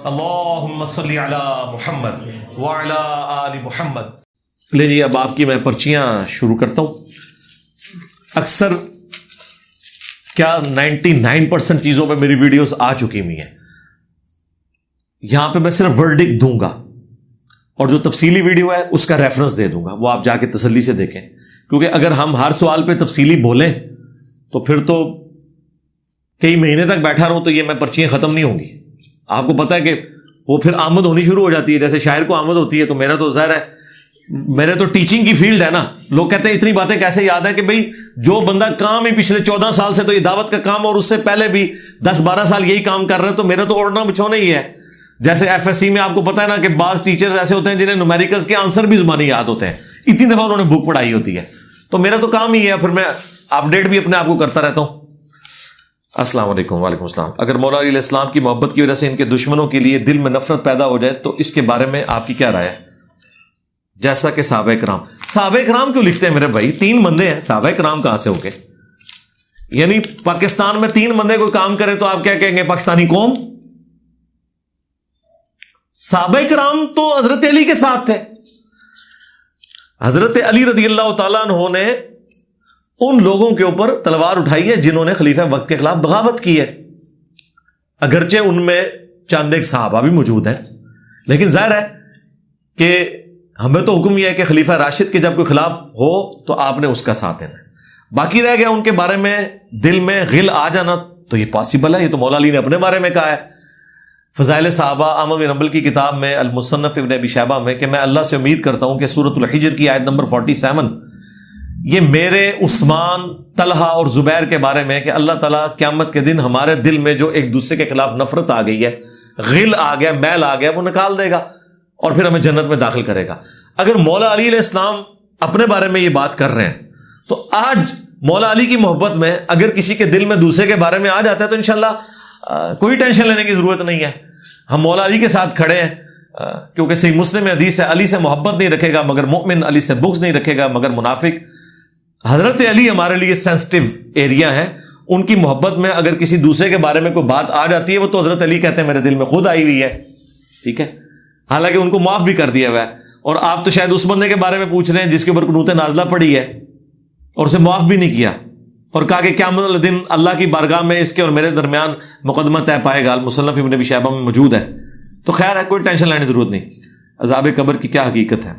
اللہم صلی علی محمد وعلی آل محمد۔ لے جی اب آپ کی میں پرچیاں شروع کرتا ہوں۔ اکثر کیا 99% چیزوں پہ میری ویڈیوز آ چکی ہوئی ہیں، یہاں پہ میں صرف ورڈک دوں گا اور جو تفصیلی ویڈیو ہے اس کا ریفرنس دے دوں گا، وہ آپ جا کے تسلی سے دیکھیں، کیونکہ اگر ہم ہر سوال پہ تفصیلی بولیں تو پھر تو کئی مہینے تک بیٹھا رہوں تو یہ میں پرچیاں ختم نہیں ہوں گی۔ آپ کو پتا ہے کہ وہ پھر آمد ہونی شروع ہو جاتی ہے، جیسے شاعر کو آمد ہوتی ہے، تو میرا تو ظاہر ہے میرے تو ٹیچنگ کی فیلڈ ہے نا۔ لوگ کہتے ہیں اتنی باتیں کیسے یاد ہے کہ بھئی جو بندہ کام ہی پچھلے 14 سال سے تو یہ دعوت کا کام اور اس سے پہلے بھی 10-12 سال یہی کام کر رہے ہیں، تو میرا تو اوڑھنا بچھونا ہی ہے۔ جیسے ایف ایس سی میں آپ کو پتا ہے نا کہ بعض ٹیچرز ایسے ہوتے ہیں جنہیں نومیریکلز کے آنسر بھی زبانی یاد ہوتے ہیں، اتنی دفعہ انہوں نے بک پڑھائی ہوتی ہے، تو میرا تو کام ہی ہے، پھر میں اپڈیٹ بھی اپنے آپ کو کرتا رہتا ہوں۔ السلام علیکم۔ وعلیکم السلام۔ اگر مولا علیہ السلام کی محبت کی وجہ سے ان کے دشمنوں کے لیے دل میں نفرت پیدا ہو جائے تو اس کے بارے میں آپ کی کیا رائے ہے؟ جیسا کہ صحابہ کرام کیوں لکھتے ہیں میرے بھائی؟ 3 بندے ہیں، صحابہ کرام کہاں سے ہو گئے؟ یعنی پاکستان میں 3 بندے کوئی کام کرے تو آپ کیا کہیں گے؟ پاکستانی قوم؟ صحابہ کرام تو حضرت علی کے ساتھ تھے۔ حضرت علی رضی اللہ تعالیٰ عنہ نے ان لوگوں کے اوپر تلوار اٹھائی ہے جنہوں نے خلیفہ وقت کے خلاف بغاوت کی ہے، اگرچہ ان میں چند ایک صحابہ بھی موجود ہیں، لیکن ظاہر ہے کہ ہمیں تو حکم یہ ہے کہ خلیفہ راشد کے جب کوئی خلاف ہو تو آپ نے اس کا ساتھ دینا ہے۔ باقی رہ گیا ان کے بارے میں دل میں غل آ جانا، تو یہ پاسبل ہے، یہ تو مولا علی نے اپنے بارے میں کہا ہے فضائل صحابہ احمد بن حنبل کی کتاب میں المصنف ابن ابی شیبہ میں کہ میں اللہ سے امید کرتا ہوں کہ سورۃ الحجر کی آیت نمبر 47 یہ میرے، عثمان، طلحہ اور زبیر کے بارے میں کہ اللہ تعالیٰ قیامت کے دن ہمارے دل میں جو ایک دوسرے کے خلاف نفرت آ گئی ہے، غل آ گیا، میل آ گیا، وہ نکال دے گا اور پھر ہمیں جنت میں داخل کرے گا۔ اگر مولا علی علیہ السلام اپنے بارے میں یہ بات کر رہے ہیں تو آج مولا علی کی محبت میں اگر کسی کے دل میں دوسرے کے بارے میں آ جاتا ہے تو انشاءاللہ کوئی ٹینشن لینے کی ضرورت نہیں ہے، ہم مولا علی کے ساتھ کھڑے ہیں، کیونکہ صحیح مسلم میں حدیث ہے علی سے محبت نہیں رکھے گا مگر مومن، علی سے بغض نہیں رکھے گا مگر منافق۔ حضرت علی ہمارے لیے سینسٹیو ایریا ہے، ان کی محبت میں اگر کسی دوسرے کے بارے میں کوئی بات آ جاتی ہے وہ تو حضرت علی کہتے ہیں میرے دل میں خود آئی ہوئی ہے، ٹھیک ہے، حالانکہ ان کو معاف بھی کر دیا ہوا ہے، اور آپ تو شاید اس بندے کے بارے میں پوچھ رہے ہیں جس کے اوپر قنوت نازلہ پڑی ہے اور اسے معاف بھی نہیں کیا اور کہا کہ قیامت الدین اللہ کی بارگاہ میں اس کے اور میرے درمیان مقدمہ طے پائے گا، المصنف ابن ابی شیبہ میں موجود ہے۔ تو خیر ہے، کوئی ٹینشن لینے کی ضرورت نہیں۔ عذاب قبر کی کیا حقیقت ہے؟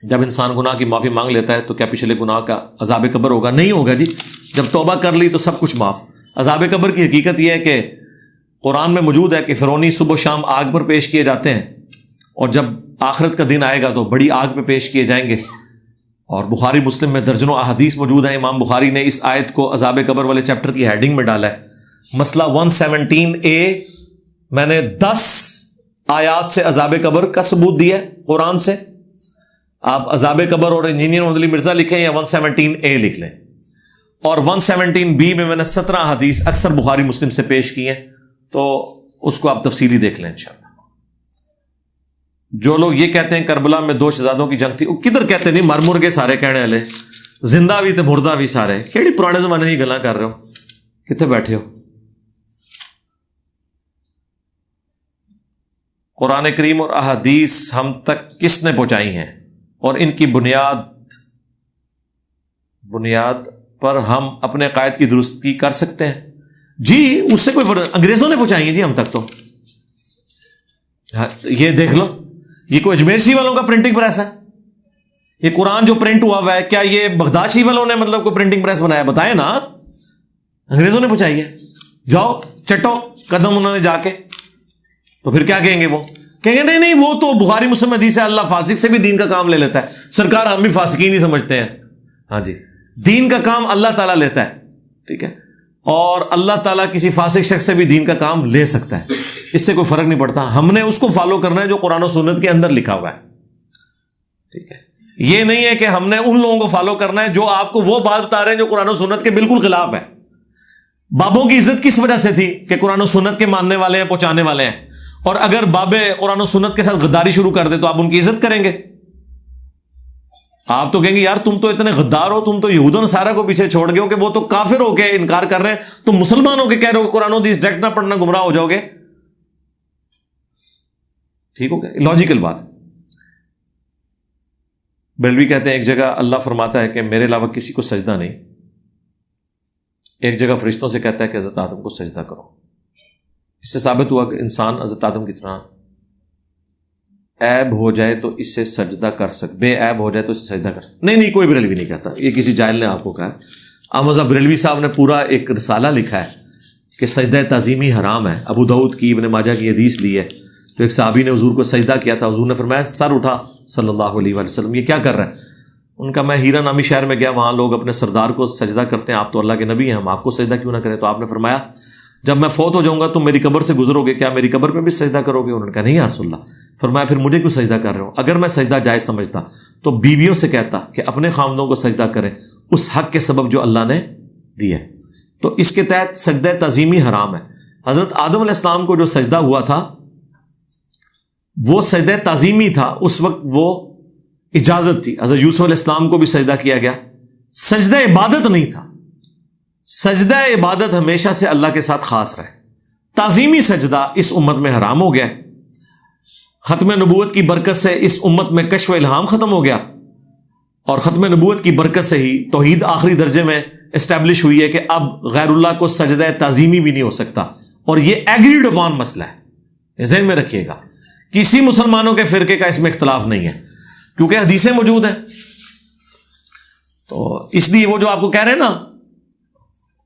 جب انسان گناہ کی معافی مانگ لیتا ہے تو کیا پچھلے گناہ کا عذاب قبر ہوگا؟ نہیں ہوگا جی، جب توبہ کر لی تو سب کچھ معاف۔ عذاب قبر کی حقیقت یہ ہے کہ قرآن میں موجود ہے کہ فرعونی صبح و شام آگ پر پیش کیے جاتے ہیں، اور جب آخرت کا دن آئے گا تو بڑی آگ پہ پیش کیے جائیں گے، اور بخاری مسلم میں درجنوں احادیث موجود ہیں۔ امام بخاری نے اس آیت کو عذاب قبر والے چیپٹر کی ہیڈنگ میں ڈالا ہے۔ مسئلہ 117A میں نے 10 آیات سے عذاب قبر کا ثبوت دیا ہے قرآن سے۔ آپ عذاب قبر اور انجینئر محمد علی مرزا لکھیں یا 117A لکھ لیں، اور 117B میں نے 17 حدیث اکثر بخاری مسلم سے پیش کی ہیں، تو اس کو آپ تفصیلی دیکھ لیں انشاءاللہ۔ جو لوگ یہ کہتے ہیں کربلا میں 2 شہزادوں کی جنگ تھی، وہ کدھر کہتے نہیں، مر مر کے سارے کہنے والے، زندہ بھی تے مردہ بھی سارے، کیڑی پرانے زمانے کی گلاں کر رہے ہو، کتنے بیٹھے ہو؟ قرآن کریم اور احادیث ہم تک کس نے پہنچائی ہیں اور ان کی بنیاد پر ہم اپنے عقائد کی درستگی کر سکتے ہیں؟ جی، اس سے کوئی انگریزوں نے پہنچائی ہیں جی ہم تک، تو یہ دیکھ لو، یہ کوئی اجمیر شی والوں کا پرنٹنگ پریس ہے؟ یہ قرآن جو پرنٹ ہوا ہوا ہے کیا یہ بغداد شی والوں نے مطلب کوئی پرنٹنگ پریس بنایا؟ بتائیں نا، انگریزوں نے پہنچائی ہے۔ جاؤ چٹو قدم انہوں نے جا کے، تو پھر کیا کہیں گے؟ وہ کہیں گے نہیں وہ تو بخاری مسلم حدیث ہے، اللہ فاسق سے بھی دین کا کام لے لیتا ہے۔ سرکار ہم بھی فاسقین ہی سمجھتے ہیں، ہاں جی، دین کا کام اللہ تعالیٰ لیتا ہے، ٹھیک ہے، اور اللہ تعالیٰ کسی فاسق شخص سے بھی دین کا کام لے سکتا ہے، اس سے کوئی فرق نہیں پڑتا۔ ہم نے اس کو فالو کرنا ہے جو قرآن و سنت کے اندر لکھا ہوا ہے، ٹھیک ہے، یہ نہیں ہے کہ ہم نے ان لوگوں کو فالو کرنا ہے جو آپ کو وہ بات بتا رہے ہیں جو قرآن و سنت کے بالکل خلاف ہے۔ بابوں کی عزت کس وجہ سے تھی؟ کہ قرآن و سنت کے ماننے والے ہیں، پہنچانے والے ہیں، اور اگر بابے قرآن و سنت کے ساتھ غداری شروع کر دے تو آپ ان کی عزت کریں گے؟ آپ تو کہیں گے یار تم تو اتنے غدار ہو، تم تو یہود و نصارہ کو پیچھے چھوڑ گئے ہو کہ وہ تو کافر ہو کے انکار کر رہے ہیں، تم مسلمان ہو کے کہہ رہے ہو کہ قرآن و حدیث ڈائریکٹ نہ پڑھنا گمراہ ہو جاؤ گے۔ ٹھیک ہو گیا، لاجیکل بات ہے۔ بریلوی کہتے ہیں ایک جگہ اللہ فرماتا ہے کہ میرے علاوہ کسی کو سجدہ نہیں، ایک جگہ فرشتوں سے کہتا ہے کہ حضرت آدم کو سجدہ کرو۔ اس سے ثابت ہوا کہ انسان حضرت آدم کی طرح عیب ہو جائے تو اس سے سجدہ کر سکتے، بے عیب ہو جائے تو اس سے سجدہ کر سکتے۔ نہیں، کوئی بریلوی نہیں کہتا، یہ کسی جاہل نے آپ کو کہا۔ احمد بریلوی صاحب نے پورا ایک رسالہ لکھا ہے کہ سجدہ تعظیمی حرام ہے۔ ابو داؤد کی، ابن ماجہ کی حدیث لی ہے، تو ایک صحابی نے حضور کو سجدہ کیا تھا، حضور نے فرمایا سر اٹھا صلی اللہ علیہ وآلہ وسلم، یہ کیا کر رہا ہے؟ ان کا میں ہیرا نامی شہر میں گیا، وہاں لوگ اپنے سردار کو سجدہ کرتے ہیں، آپ تو اللہ کے نبی ہیں، ہم آپ کو سجدہ کیوں نہ کریں؟ تو آپ نے فرمایا جب میں فوت ہو جاؤں گا تم میری قبر سے گزرو گے، کیا میری قبر پہ بھی سجدہ کرو گے؟ انہوں نے کہا نہیں یا رسول اللہ۔ فرمایا پھر مجھے کیوں سجدہ کر رہے ہو؟ اگر میں سجدہ جائز سمجھتا تو بیویوں سے کہتا کہ اپنے خامدوں کو سجدہ کریں اس حق کے سبب جو اللہ نے دیا ہے۔ تو اس کے تحت سجدہ تعظیمی حرام ہے۔ حضرت آدم علیہ السلام کو جو سجدہ ہوا تھا وہ سجدہ تعظیمی تھا، اس وقت وہ اجازت تھی۔ حضرت یوسف علیہ السلام کو بھی سجدہ کیا گیا، سجدہ عبادت نہیں تھا۔ سجدہ عبادت ہمیشہ سے اللہ کے ساتھ خاص رہے، تعظیمی سجدہ اس امت میں حرام ہو گیا۔ ختم نبوت کی برکت سے اس امت میں کشف و الہام ختم ہو گیا، اور ختم نبوت کی برکت سے ہی توحید آخری درجے میں اسٹیبلش ہوئی ہے کہ اب غیر اللہ کو سجدہ تعظیمی بھی نہیں ہو سکتا، اور یہ ایگریڈ اپان مسئلہ ہے، ذہن میں رکھیے گا۔ کسی مسلمانوں کے فرقے کا اس میں اختلاف نہیں ہے، کیونکہ حدیثیں موجود ہیں۔ تو اس لیے وہ جو آپ کو کہہ رہے ہیں نا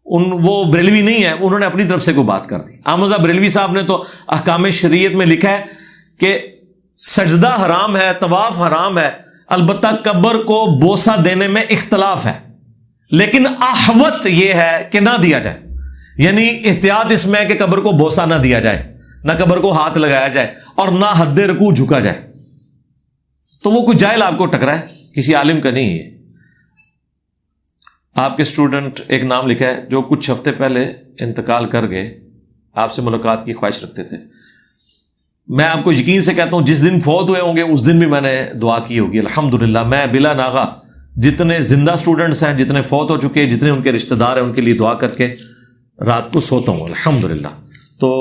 وہ بریلوی نہیں ہے، انہوں نے اپنی طرف سے کوئی بات کر دی۔ احمد بریلوی صاحب نے تو احکام شریعت میں لکھا ہے کہ سجدہ حرام ہے، طواف حرام ہے، البتہ قبر کو بوسہ دینے میں اختلاف ہے، لیکن احوط یہ ہے کہ نہ دیا جائے، یعنی احتیاط اس میں ہے کہ قبر کو بوسہ نہ دیا جائے، نہ قبر کو ہاتھ لگایا جائے، اور نہ حد رکوع جھکا جائے۔ تو وہ کوئی جاہل آپ کو ٹکرا ہے، کسی عالم کا نہیں ہے۔ آپ کے اسٹوڈنٹ ایک نام لکھا ہے جو کچھ ہفتے پہلے انتقال کر گئے، آپ سے ملاقات کی خواہش رکھتے تھے۔ میں آپ کو یقین سے کہتا ہوں جس دن فوت ہوئے ہوں گے اس دن بھی میں نے دعا کی ہوگی الحمدللہ۔ میں بلا ناغہ جتنے زندہ اسٹوڈنٹس ہیں، جتنے فوت ہو چکے، جتنے ان کے رشتہ دار ہیں، ان کے لیے دعا کر کے رات کو سوتا ہوں الحمدللہ۔ تو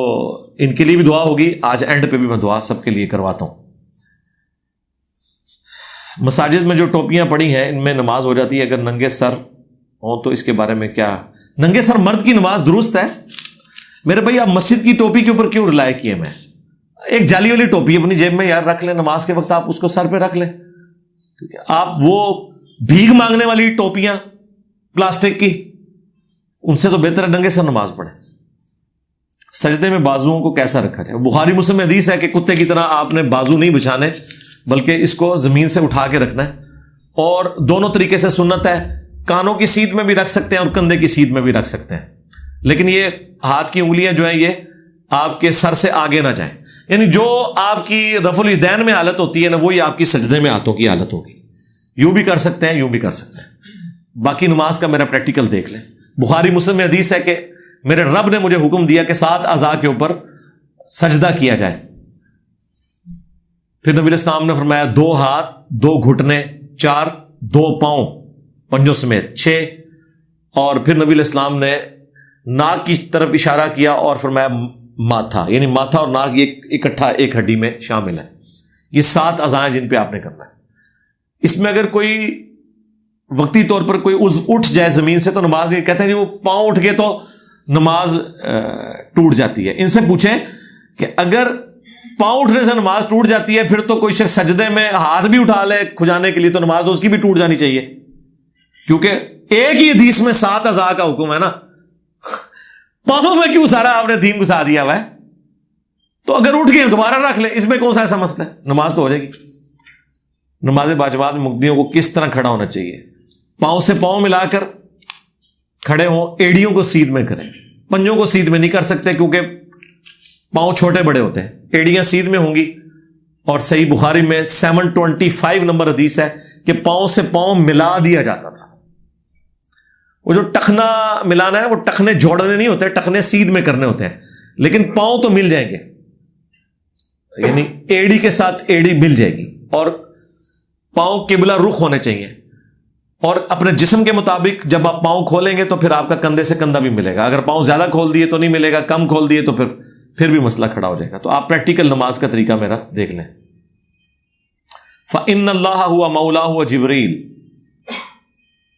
ان کے لیے بھی دعا ہوگی، آج اینڈ پہ بھی میں دعا سب کے لیے کرواتا ہوں۔ مساجد میں جو ٹوپیاں پڑی ہیں ان میں نماز ہو جاتی ہے اگر ننگے سر ہوں، تو اس کے بارے میں کیا؟ ننگے سر مرد کی نماز درست ہے میرے بھائی، آپ مسجد کی ٹوپی کے اوپر کیوں رلائے کیے؟ میں ایک جالی والی ٹوپی اپنی جیب میں یار رکھ لیں، نماز کے وقت آپ اس کو سر پہ رکھ لیں، ٹھیک ہے؟ آپ وہ بھیگ مانگنے والی ٹوپیاں پلاسٹک کی، ان سے تو بہتر ہے ننگے سر نماز پڑھیں۔ سجدے میں بازوؤں کو کیسا رکھا جائے؟ بخاری مسلم میں حدیث ہے کہ کتے کی طرح آپ نے بازو نہیں بچھانے، بلکہ اس کو زمین سے اٹھا کے رکھنا ہے، اور دونوں طریقے سے سنت ہے، کانوں کی سیدھ میں بھی رکھ سکتے ہیں اور کندھے کی سیدھ میں بھی رکھ سکتے ہیں، لیکن یہ ہاتھ کی انگلیاں جو ہیں یہ آپ کے سر سے آگے نہ جائیں، یعنی جو آپ کی رفع الیدین میں حالت ہوتی ہے نا وہی آپ کی سجدے میں ہاتھوں کی حالت ہوگی۔ یوں بھی کر سکتے ہیں، یوں بھی کر سکتے ہیں، باقی نماز کا میرا پریکٹیکل دیکھ لیں۔ بخاری مسلم میں حدیث ہے کہ میرے رب نے مجھے حکم دیا کہ 7 اعضاء کے اوپر سجدہ کیا جائے۔ پھر نبی علیہ السلام نے فرمایا 2 ہاتھ، 2 گھٹنے، 4، 2 پاؤں پنجوں سمیت، 6، اور پھر نبی علیہ السلام نے ناک کی طرف اشارہ کیا اور فرمایا ماتھا، یعنی ماتھا اور ناک یہ اکٹھا ایک ہڈی میں شامل ہے۔ یہ 7 اعضاء ہیں جن پہ آپ نے کرنا ہے۔ اس میں اگر کوئی وقتی طور پر کوئی عضو اٹھ جائے زمین سے تو نماز نہیں، کہتے ہیں وہ پاؤں اٹھ گئے تو نماز ٹوٹ جاتی ہے۔ ان سے پوچھیں کہ اگر پاؤں اٹھنے سے نماز ٹوٹ جاتی ہے پھر تو کوئی شخص سجدے میں ہاتھ بھی اٹھا لے کھجانے کے لیے تو نماز اس کی بھی ٹوٹ جانی چاہیے، کیونکہ ایک ہی حدیث میں 7 اعضاء کا حکم ہے نا، پاؤں میں کیوں سارا آپ نے دین گھسا دیا ہوا ہے؟ تو اگر اٹھ گئے دوبارہ رکھ لیں، اس میں کون سا ایسا مسئلہ ہے؟ نماز تو ہو جائے گی۔ نماز باجماعت میں مقتدیوں کو کس طرح کھڑا ہونا چاہیے؟ پاؤں سے پاؤں ملا کر کھڑے ہوں، ایڑیوں کو سیدھ میں کریں، پنجوں کو سیدھ میں نہیں کر سکتے کیونکہ پاؤں چھوٹے بڑے ہوتے ہیں، ایڑیاں سیدھ میں ہوں گی۔ اور صحیح بخاری میں 725 نمبر حدیث ہے کہ پاؤں سے پاؤں ملا دیا جاتا تھا۔ وہ جو ٹخنا ملانا ہے وہ ٹخنے جوڑنے نہیں ہوتے، ٹخنے سیدھ میں کرنے ہوتے ہیں، لیکن پاؤں تو مل جائیں گے، یعنی ایڑی کے ساتھ ایڑی مل جائے گی، اور پاؤں قبلہ رخ ہونے چاہیے، اور اپنے جسم کے مطابق جب آپ پاؤں کھولیں گے تو پھر آپ کا کندھے سے کندھا بھی ملے گا۔ اگر پاؤں زیادہ کھول دیے تو نہیں ملے گا، کم کھول دیے تو پھر بھی مسئلہ کھڑا ہو جائے گا. تو آپ پریکٹیکل نماز کا طریقہ میرا دیکھ لیں. فَإِنَّ اللَّهَ هُوَ مَوْلَاهُ وَجِبْرِيلُ,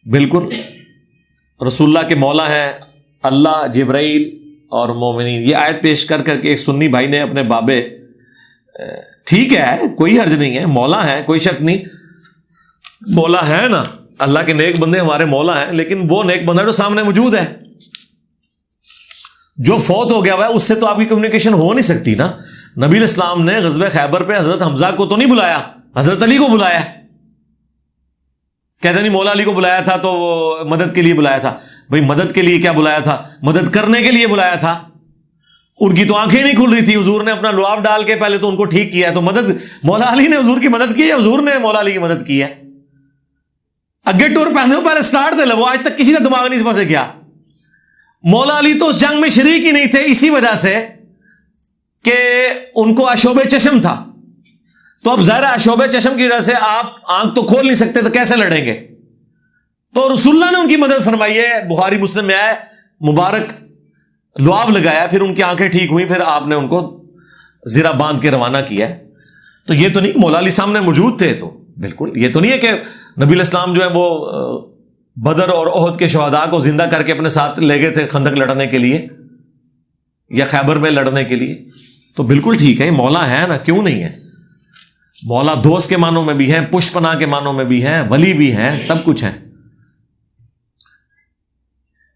بالکل رسول اللہ کے مولا ہیں اللہ, جبرائیل اور مومنین. یہ آیت پیش کر کے ایک سنی بھائی نے اپنے بابے, ٹھیک ہے کوئی حرج نہیں ہے, مولا ہے کوئی شک نہیں, مولا ہے نا, اللہ کے نیک بندے ہمارے مولا ہیں, لیکن وہ نیک بندہ جو سامنے موجود ہے, جو فوت ہو گیا ہوا ہے, اس سے تو آپ کی کمیونیکیشن ہو نہیں سکتی نا. نبی علیہ السلام نے غزوہ خیبر پہ حضرت حمزہ کو تو نہیں بلایا, حضرت علی کو بلایا. کہتے نہیں مولا علی کو بلایا تھا تو مدد کے لیے بلایا تھا. بھئی مدد کے لیے کیا بلایا تھا, مدد کرنے کے لیے بلایا تھا. ان کی تو آنکھیں نہیں کھل رہی تھی, حضور نے اپنا لعاب ڈال کے پہلے تو ان کو ٹھیک کیا ہے. تو مدد مولا علی نے حضور کی مدد کی ہے, حضور نے مولا علی کی مدد کی ہے. اگے ٹور پہنے پہلے سٹارٹ دے لو, آج تک کسی کا دماغ نہیں اس پاسے کیا. مولا علی تو اس جنگ میں شریک ہی نہیں تھے, اسی وجہ سے کہ ان کو عشوب چشم تھا. تو اب ظاہر عشوب چشم کی وجہ سے آپ آنکھ تو کھول نہیں سکتے, تو کیسے لڑیں گے. تو رسول اللہ نے ان کی مدد فرمائی ہے. بخاری مسلم میں آئے, مبارک لعاب لگایا, پھر ان کی آنکھیں ٹھیک ہوئی, پھر آپ نے ان کو زرہ باندھ کے روانہ کیا ہے. تو یہ تو نہیں مولا علی سامنے موجود تھے, تو بالکل یہ تو نہیں ہے کہ نبی علیہ السلام جو ہے وہ بدر اور احد کے شہداء کو زندہ کر کے اپنے ساتھ لے گئے تھے خندق لڑنے کے لیے یا خیبر میں لڑنے کے لیے. تو بالکل ٹھیک ہے, مولا ہے نا, کیوں نہیں ہے. مولا دوست کے معنوں میں بھی ہیں, پشت پناہ کے معنوں میں بھی ہیں, ولی بھی ہیں, سب کچھ ہیں.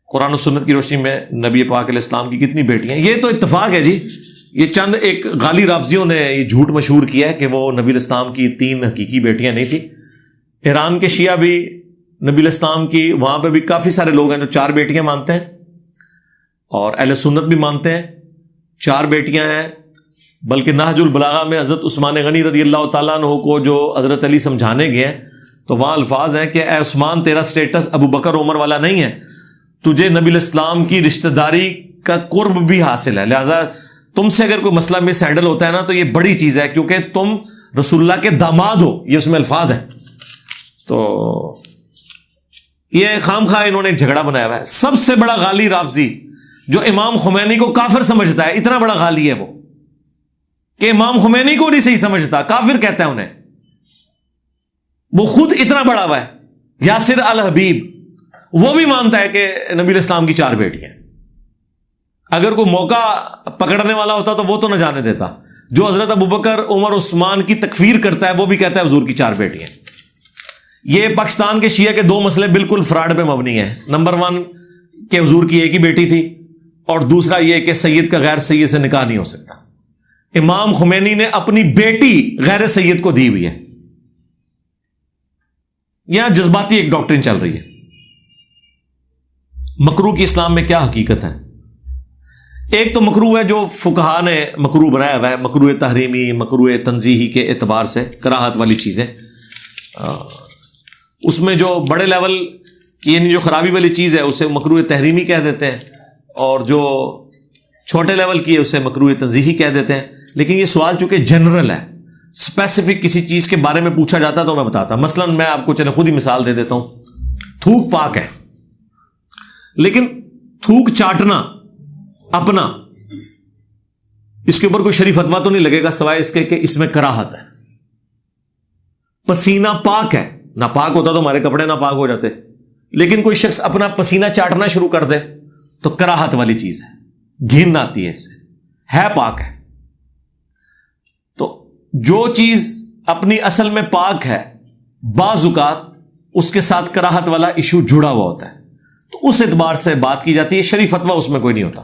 قرآن و سنت کی روشنی میں نبی پاک علیہ السلام کی کتنی بیٹیاں ہیں. یہ تو اتفاق ہے جی, یہ چند ایک غالی رافضیوں نے یہ جھوٹ مشہور کیا ہے کہ وہ نبی علیہ السلام کی 3 حقیقی بیٹیاں نہیں تھیں. ایران کے شیعہ بھی نبی علیہ السلام کی, وہاں پہ بھی کافی سارے لوگ ہیں جو 4 بیٹیاں مانتے ہیں, اور اہل سنت بھی مانتے ہیں 4 بیٹیاں ہیں. بلکہ نہج البلاغہ میں حضرت عثمان غنی رضی اللہ تعالیٰ عنہ کو جو حضرت علی سمجھانے گئے ہیں, تو وہاں الفاظ ہیں کہ اے عثمان, تیرا سٹیٹس ابو بکر عمر والا نہیں ہے, تجھے نبی علیہ السلام کی رشتہ داری کا قرب بھی حاصل ہے, لہذا تم سے اگر کوئی مسئلہ مس ہینڈل ہوتا ہے نا, تو یہ بڑی چیز ہے, کیونکہ تم رسول اللہ کے داماد ہو, یہ اس میں الفاظ ہیں. تو یہ خام خواہ انہوں نے ایک جھگڑا بنایا ہوا ہے. سب سے بڑا غالی رافضی جو امام خمینی کو کافر سمجھتا ہے, اتنا بڑا غالی ہے وہ کہ امام خمینی کو نہیں صحیح سمجھتا, کافر کہتا ہے انہیں. وہ خود اتنا بڑا ہوا ہے. یاسر الحبیب وہ بھی مانتا ہے کہ نبی علیہ السلام کی 4 بیٹیاں. اگر کوئی موقع پکڑنے والا ہوتا تو وہ تو نہ جانے دیتا. جو حضرت ابوبکر عمر عثمان کی تکفیر کرتا ہے وہ بھی کہتا ہے حضور کی 4 بیٹیاں. یہ پاکستان کے شیعہ کے 2 مسئلے بالکل فراڈ پہ مبنی ہیں. نمبر 1 کہ حضور کی ایک ہی بیٹی تھی, اور دوسرا یہ کہ سید کا غیر سید سے نکاح نہیں ہو سکتا. امام خمینی نے اپنی بیٹی غیر سید کو دی ہوئی ہے. یہاں جذباتی ایک ڈاکٹرن چل رہی ہے. مکروہ کی اسلام میں کیا حقیقت ہے؟ ایک تو مکروہ ہے جو فقہا نے مکروہ بنایا ہوا ہے, مکروہ تحریمی, مکروہ تنزیہی کے اعتبار سے کراہت والی چیزیں. اس میں جو بڑے لیول کی یعنی جو خرابی والی چیز ہے اسے مکروہ تحریمی کہہ دیتے ہیں, اور جو چھوٹے لیول کی ہے اسے مکروہ تنزیہی کہہ دیتے ہیں. لیکن یہ سوال چونکہ جنرل ہے, اسپیسیفک کسی چیز کے بارے میں پوچھا جاتا تو میں بتاتا. مثلا میں آپ کو چلے خود ہی مثال دے دیتا ہوں. تھوک پاک ہے, لیکن تھوک چاٹنا اپنا, اس کے اوپر کوئی شریف فتویٰ تو نہیں لگے گا سوائے اس کے کہ اس میں کراہت ہے. پسینہ پاک ہے, ناپاک ہوتا تو ہمارے کپڑے ناپاک ہو جاتے, لیکن کوئی شخص اپنا پسینہ چاٹنا شروع کر دے تو کراہت والی چیز ہے, گھن آتی ہے, اس سے ہے پاک ہے. تو جو چیز اپنی اصل میں پاک ہے, بعض اوقات اس کے ساتھ کراہت والا ایشو جڑا ہوا ہوتا ہے, تو اس اعتبار سے بات کی جاتی ہے. شریف فتویٰ اس میں کوئی نہیں ہوتا.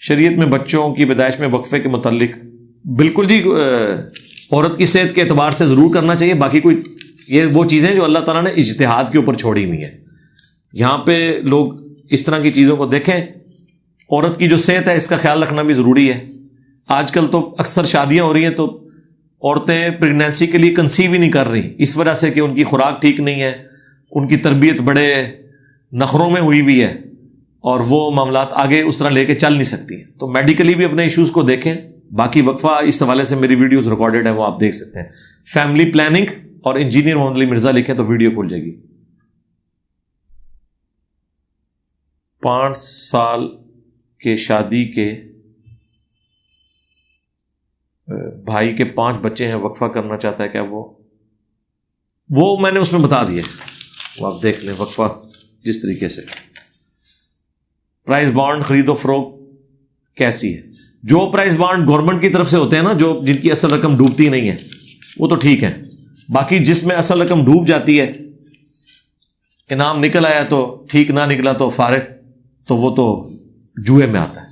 شریعت میں بچوں کی پیدائش میں وقفے کے متعلق بالکل جی عورت کی صحت کے اعتبار سے ضرور کرنا چاہیے. باقی کوئی یہ وہ چیزیں جو اللہ تعالیٰ نے اجتہاد کے اوپر چھوڑی ہوئی ہیں. یہاں پہ لوگ اس طرح کی چیزوں کو دیکھیں. عورت کی جو صحت ہے اس کا خیال رکھنا بھی ضروری ہے. آج کل تو اکثر شادیاں ہو رہی ہیں تو عورتیں پریگنینسی کے لیے کنسیو ہی نہیں کر رہی, اس وجہ سے کہ ان کی خوراک ٹھیک نہیں ہے, ان کی تربیت بڑے نخروں میں ہوئی ہوئی ہے, اور وہ معاملات آگے اس طرح لے کے چل نہیں سکتی. تو میڈیکلی بھی اپنے ایشوز کو دیکھیں. باقی وقفہ اس حوالے سے میری ویڈیوز ریکارڈڈ ہیں, وہ آپ دیکھ سکتے ہیں. فیملی پلاننگ اور انجینئر محمد علی مرزا لکھیں تو ویڈیو کھل جائے گی. 5 سال کہ شادی کے بھائی کے 5 بچے ہیں، وقفہ کرنا چاہتا ہے، کیا وہ میں نے اس میں بتا دیا، وہ آپ دیکھ لیں وقفہ جس طریقے سے۔ پرائز بانڈ خرید و فروخت کیسی ہے؟ جو پرائز بانڈ گورنمنٹ کی طرف سے ہوتے ہیں نا، جو جن کی اصل رقم ڈوبتی نہیں ہے، وہ تو ٹھیک ہے، باقی جس میں اصل رقم ڈوب جاتی ہے، انعام نکل آیا تو ٹھیک، نہ نکلا تو فارغ، تو وہ تو جوئے میں آتا ہے۔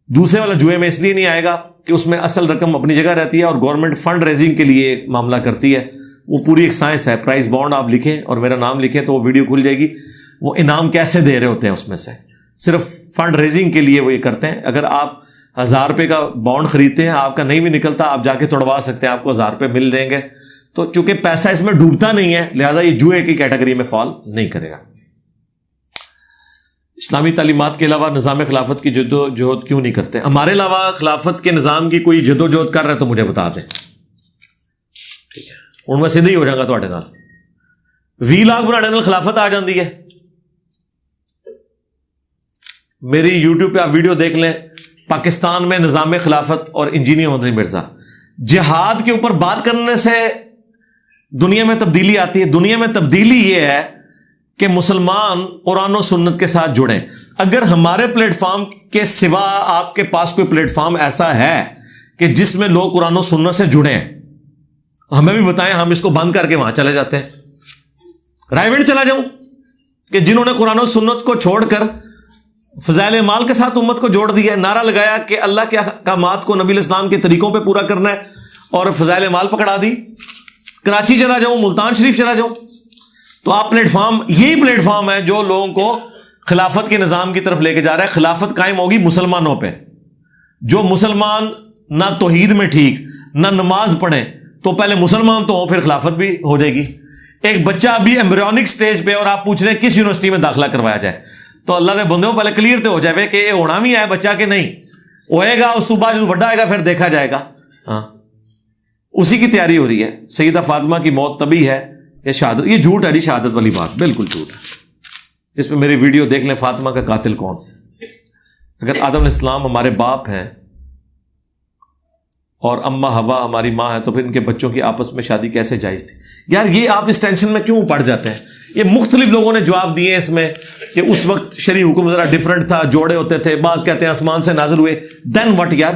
دوسرے والا جوئے میں اس لیے نہیں آئے گا کہ اس میں اصل رقم اپنی جگہ رہتی ہے اور گورنمنٹ فنڈ ریزنگ کے لیے معاملہ کرتی ہے، وہ پوری ایک سائنس ہے۔ پرائز بانڈ آپ لکھیں اور میرا نام لکھیں تو وہ ویڈیو کھل جائے گی، وہ انعام کیسے دے رہے ہوتے ہیں، اس میں سے صرف فنڈ ریزنگ کے لیے وہ یہ کرتے ہیں۔ اگر آپ 1000 روپے کا بانڈ خریدتے ہیں، آپ کا نہیں بھی نکلتا، آپ جا کے توڑوا سکتے ہیں، آپ کو 1000 روپے مل جائیں گے۔ تو چونکہ پیسہ اس میں ڈوبتا نہیں ہے، لہذا یہ جوئے کی کیٹیگری میں فال نہیں کرے گا۔ اسلامی تعلیمات کے علاوہ نظام خلافت کی جد و جہد کیوں نہیں کرتے؟ ہمارے علاوہ خلافت کے نظام کی کوئی جد و جہد کر رہے تو مجھے بتا دیں، ٹھیک ہے؟ اور میں سیدھا ہی ہو جاؤں گا تواڈے نال۔ 20 لاکھ بنانے نال خلافت آ جاندی ہے؟ میری یوٹیوب پہ آپ ویڈیو دیکھ لیں، پاکستان میں نظام خلافت اور انجینئر محمد علی مرزا، جہاد کے اوپر بات کرنے سے دنیا میں تبدیلی آتی ہے۔ دنیا میں تبدیلی یہ ہے کہ مسلمان قرآن و سنت کے ساتھ جڑیں۔ اگر ہمارے پلیٹ فارم کے سوا آپ کے پاس کوئی پلیٹ فارم ایسا ہے کہ جس میں لوگ قرآن و سنت سے جڑیں، ہمیں بھی بتائیں، ہم اس کو بند کر کے وہاں چلے جاتے ہیں۔ رائیونڈ چلا جاؤں کہ جنہوں نے قرآن و سنت کو چھوڑ کر فضائل مال کے ساتھ امت کو جوڑ دیا، نعرہ لگایا کہ اللہ کے احکامات کو نبی الاسلام کے طریقوں پہ پورا کرنا ہے، اور فضائل مال پکڑا دی۔ کراچی چلا جاؤں، ملتان شریف چلا جاؤں، تو آپ پلیٹ فارم، یہی پلیٹ فارم ہے جو لوگوں کو خلافت کے نظام کی طرف لے کے جا رہا ہے۔ خلافت قائم ہوگی مسلمانوں پہ۔ جو مسلمان نہ توحید میں ٹھیک، نہ نماز پڑھیں، تو پہلے مسلمان تو ہو، پھر خلافت بھی ہو جائے گی۔ ایک بچہ ابھی ایمبریونک سٹیج پہ، اور آپ پوچھ رہے ہیں کس یونیورسٹی میں داخلہ کروایا جائے، تو اللہ دے بندوں پہلے کلیئر تو ہو جائے کہ یہ ہونا بھی ہے بچہ کہ نہیں ہوئے گا، اس کے بعد جو بڑا آئے گا پھر دیکھا جائے گا۔ ہاں، اسی کی تیاری ہو رہی ہے۔ سیدہ فاطمہ کی موت طبی ہے یہ شہادت، یہ جھوٹ ہے جی، شہادت والی بات بالکل جھوٹ ہے۔ اس پہ میری ویڈیو دیکھ لیں، فاطمہ کا قاتل کون۔ اگر آدم علیہ السلام ہمارے باپ ہیں اور اما حوا ہماری ماں ہے، تو پھر ان کے بچوں کی آپس میں شادی کیسے جائز تھی؟ یار یہ آپ اس ٹینشن میں کیوں پڑ جاتے ہیں؟ یہ مختلف لوگوں نے جواب دیے اس میں کہ اس وقت شرعی حکم ذرا ڈیفرنٹ تھا، جوڑے ہوتے تھے، بعض کہتے ہیں آسمان سے نازل ہوئے۔ دین وٹ یار،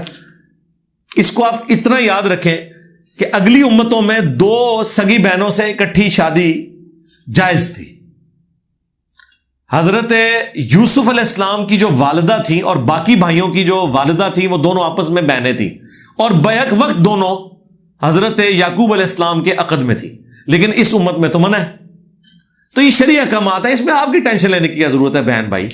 اس کو آپ اتنا یاد رکھیں کہ اگلی امتوں میں 2 سگی بہنوں سے اکٹھی شادی جائز تھی۔ حضرت یوسف علیہ السلام کی جو والدہ تھیں اور باقی بھائیوں کی جو والدہ تھیں، وہ دونوں آپس میں بہنیں تھیں، اور بیک وقت دونوں حضرت یعقوب علیہ السلام کے عقد میں تھی، لیکن اس امت میں تو منع ہے۔ تو یہ شرعی احکامات ہے، اس میں آپ کی ٹینشن لینے کی کیا ضرورت ہے بہن بھائی؟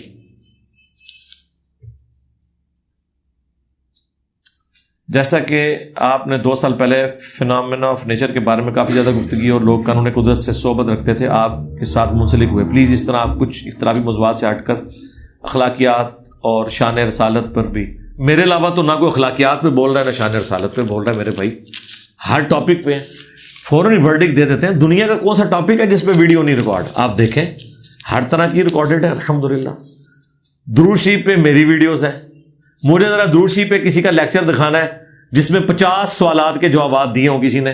جیسا کہ آپ نے 2 سال پہلے فینومینا آف نیچر کے بارے میں کافی زیادہ گفتگی اور لوگ قانون قدرت سے صحبت رکھتے تھے، آپ کے ساتھ منسلک ہوئے، پلیز اس طرح آپ کچھ اختلافی موضوعات سے ہٹ کر اخلاقیات اور شان رسالت پر بھی، میرے علاوہ تو نہ کوئی اخلاقیات پہ بول رہا ہے نہ شان رسالت پہ بول رہا ہے میرے بھائی، ہر ٹاپک پہ فوراً ورڈک دے دیتے ہیں۔ دنیا کا کون سا ٹاپک ہے جس پہ ویڈیو نہیں ریکارڈ؟ آپ دیکھیں ہر طرح کی ریکارڈڈ ہے الحمدللہ۔ درود شریف پہ میری ویڈیوز ہیں، مجھے ذرا درود شریف پہ کسی کا لیکچر دکھانا ہے جس میں 50 سوالات کے جوابات دیے ہوں کسی نے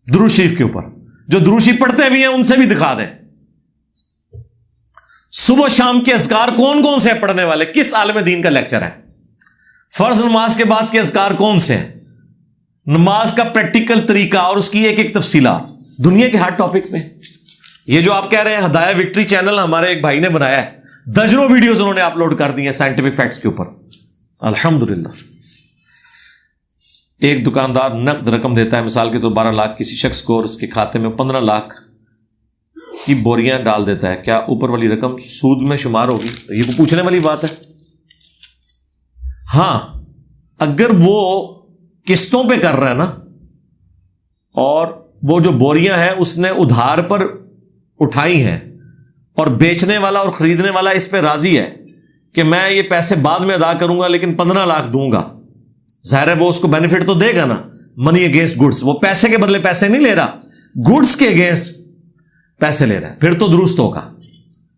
درود شریف کے اوپر، جو درود شریف پڑھتے بھی ہیں ان سے بھی دکھا دیں۔ صبح شام کے اذکار کون کون سے پڑھنے والے، کس عالم دین کا لیکچر ہے؟ فرض نماز کے بعد کے اذکار کون سے ہیں؟ نماز کا پریکٹیکل طریقہ اور اس کی ایک ایک تفصیلات دنیا کے ہر ٹاپک میں۔ یہ جو آپ کہہ رہے ہیں ہدایہ وکٹری چینل ہمارے ایک بھائی نے بنایا ہے، درجنوں ویڈیوز انہوں نے اپلوڈ کر دی ہیں سائنٹیفک فیکٹس کے اوپر الحمدللہ۔ ایک دکاندار نقد رقم دیتا ہے، مثال کے طور 12 لاکھ کسی شخص کو، اور اس کے کھاتے میں 15 لاکھ کی بوریاں ڈال دیتا ہے، کیا اوپر والی رقم سود میں شمار ہوگی؟ یہ کو پوچھنے والی بات ہے۔ ہاں، اگر وہ قسطوں پہ کر رہا ہے نا، اور وہ جو بوریاں ہیں اس نے ادھار پر اٹھائی ہیں، اور بیچنے والا اور خریدنے والا اس پہ راضی ہے کہ میں یہ پیسے بعد میں ادا کروں گا لیکن 15 لاکھ دوں گا، ظاہر ہے وہ اس کو بینیفٹ تو دے گا نا، منی اگینسٹ گڈس، وہ پیسے کے بدلے پیسے نہیں لے رہا، گڈس کے اگینسٹ پیسے لے رہا ہے، پھر تو درست ہوگا،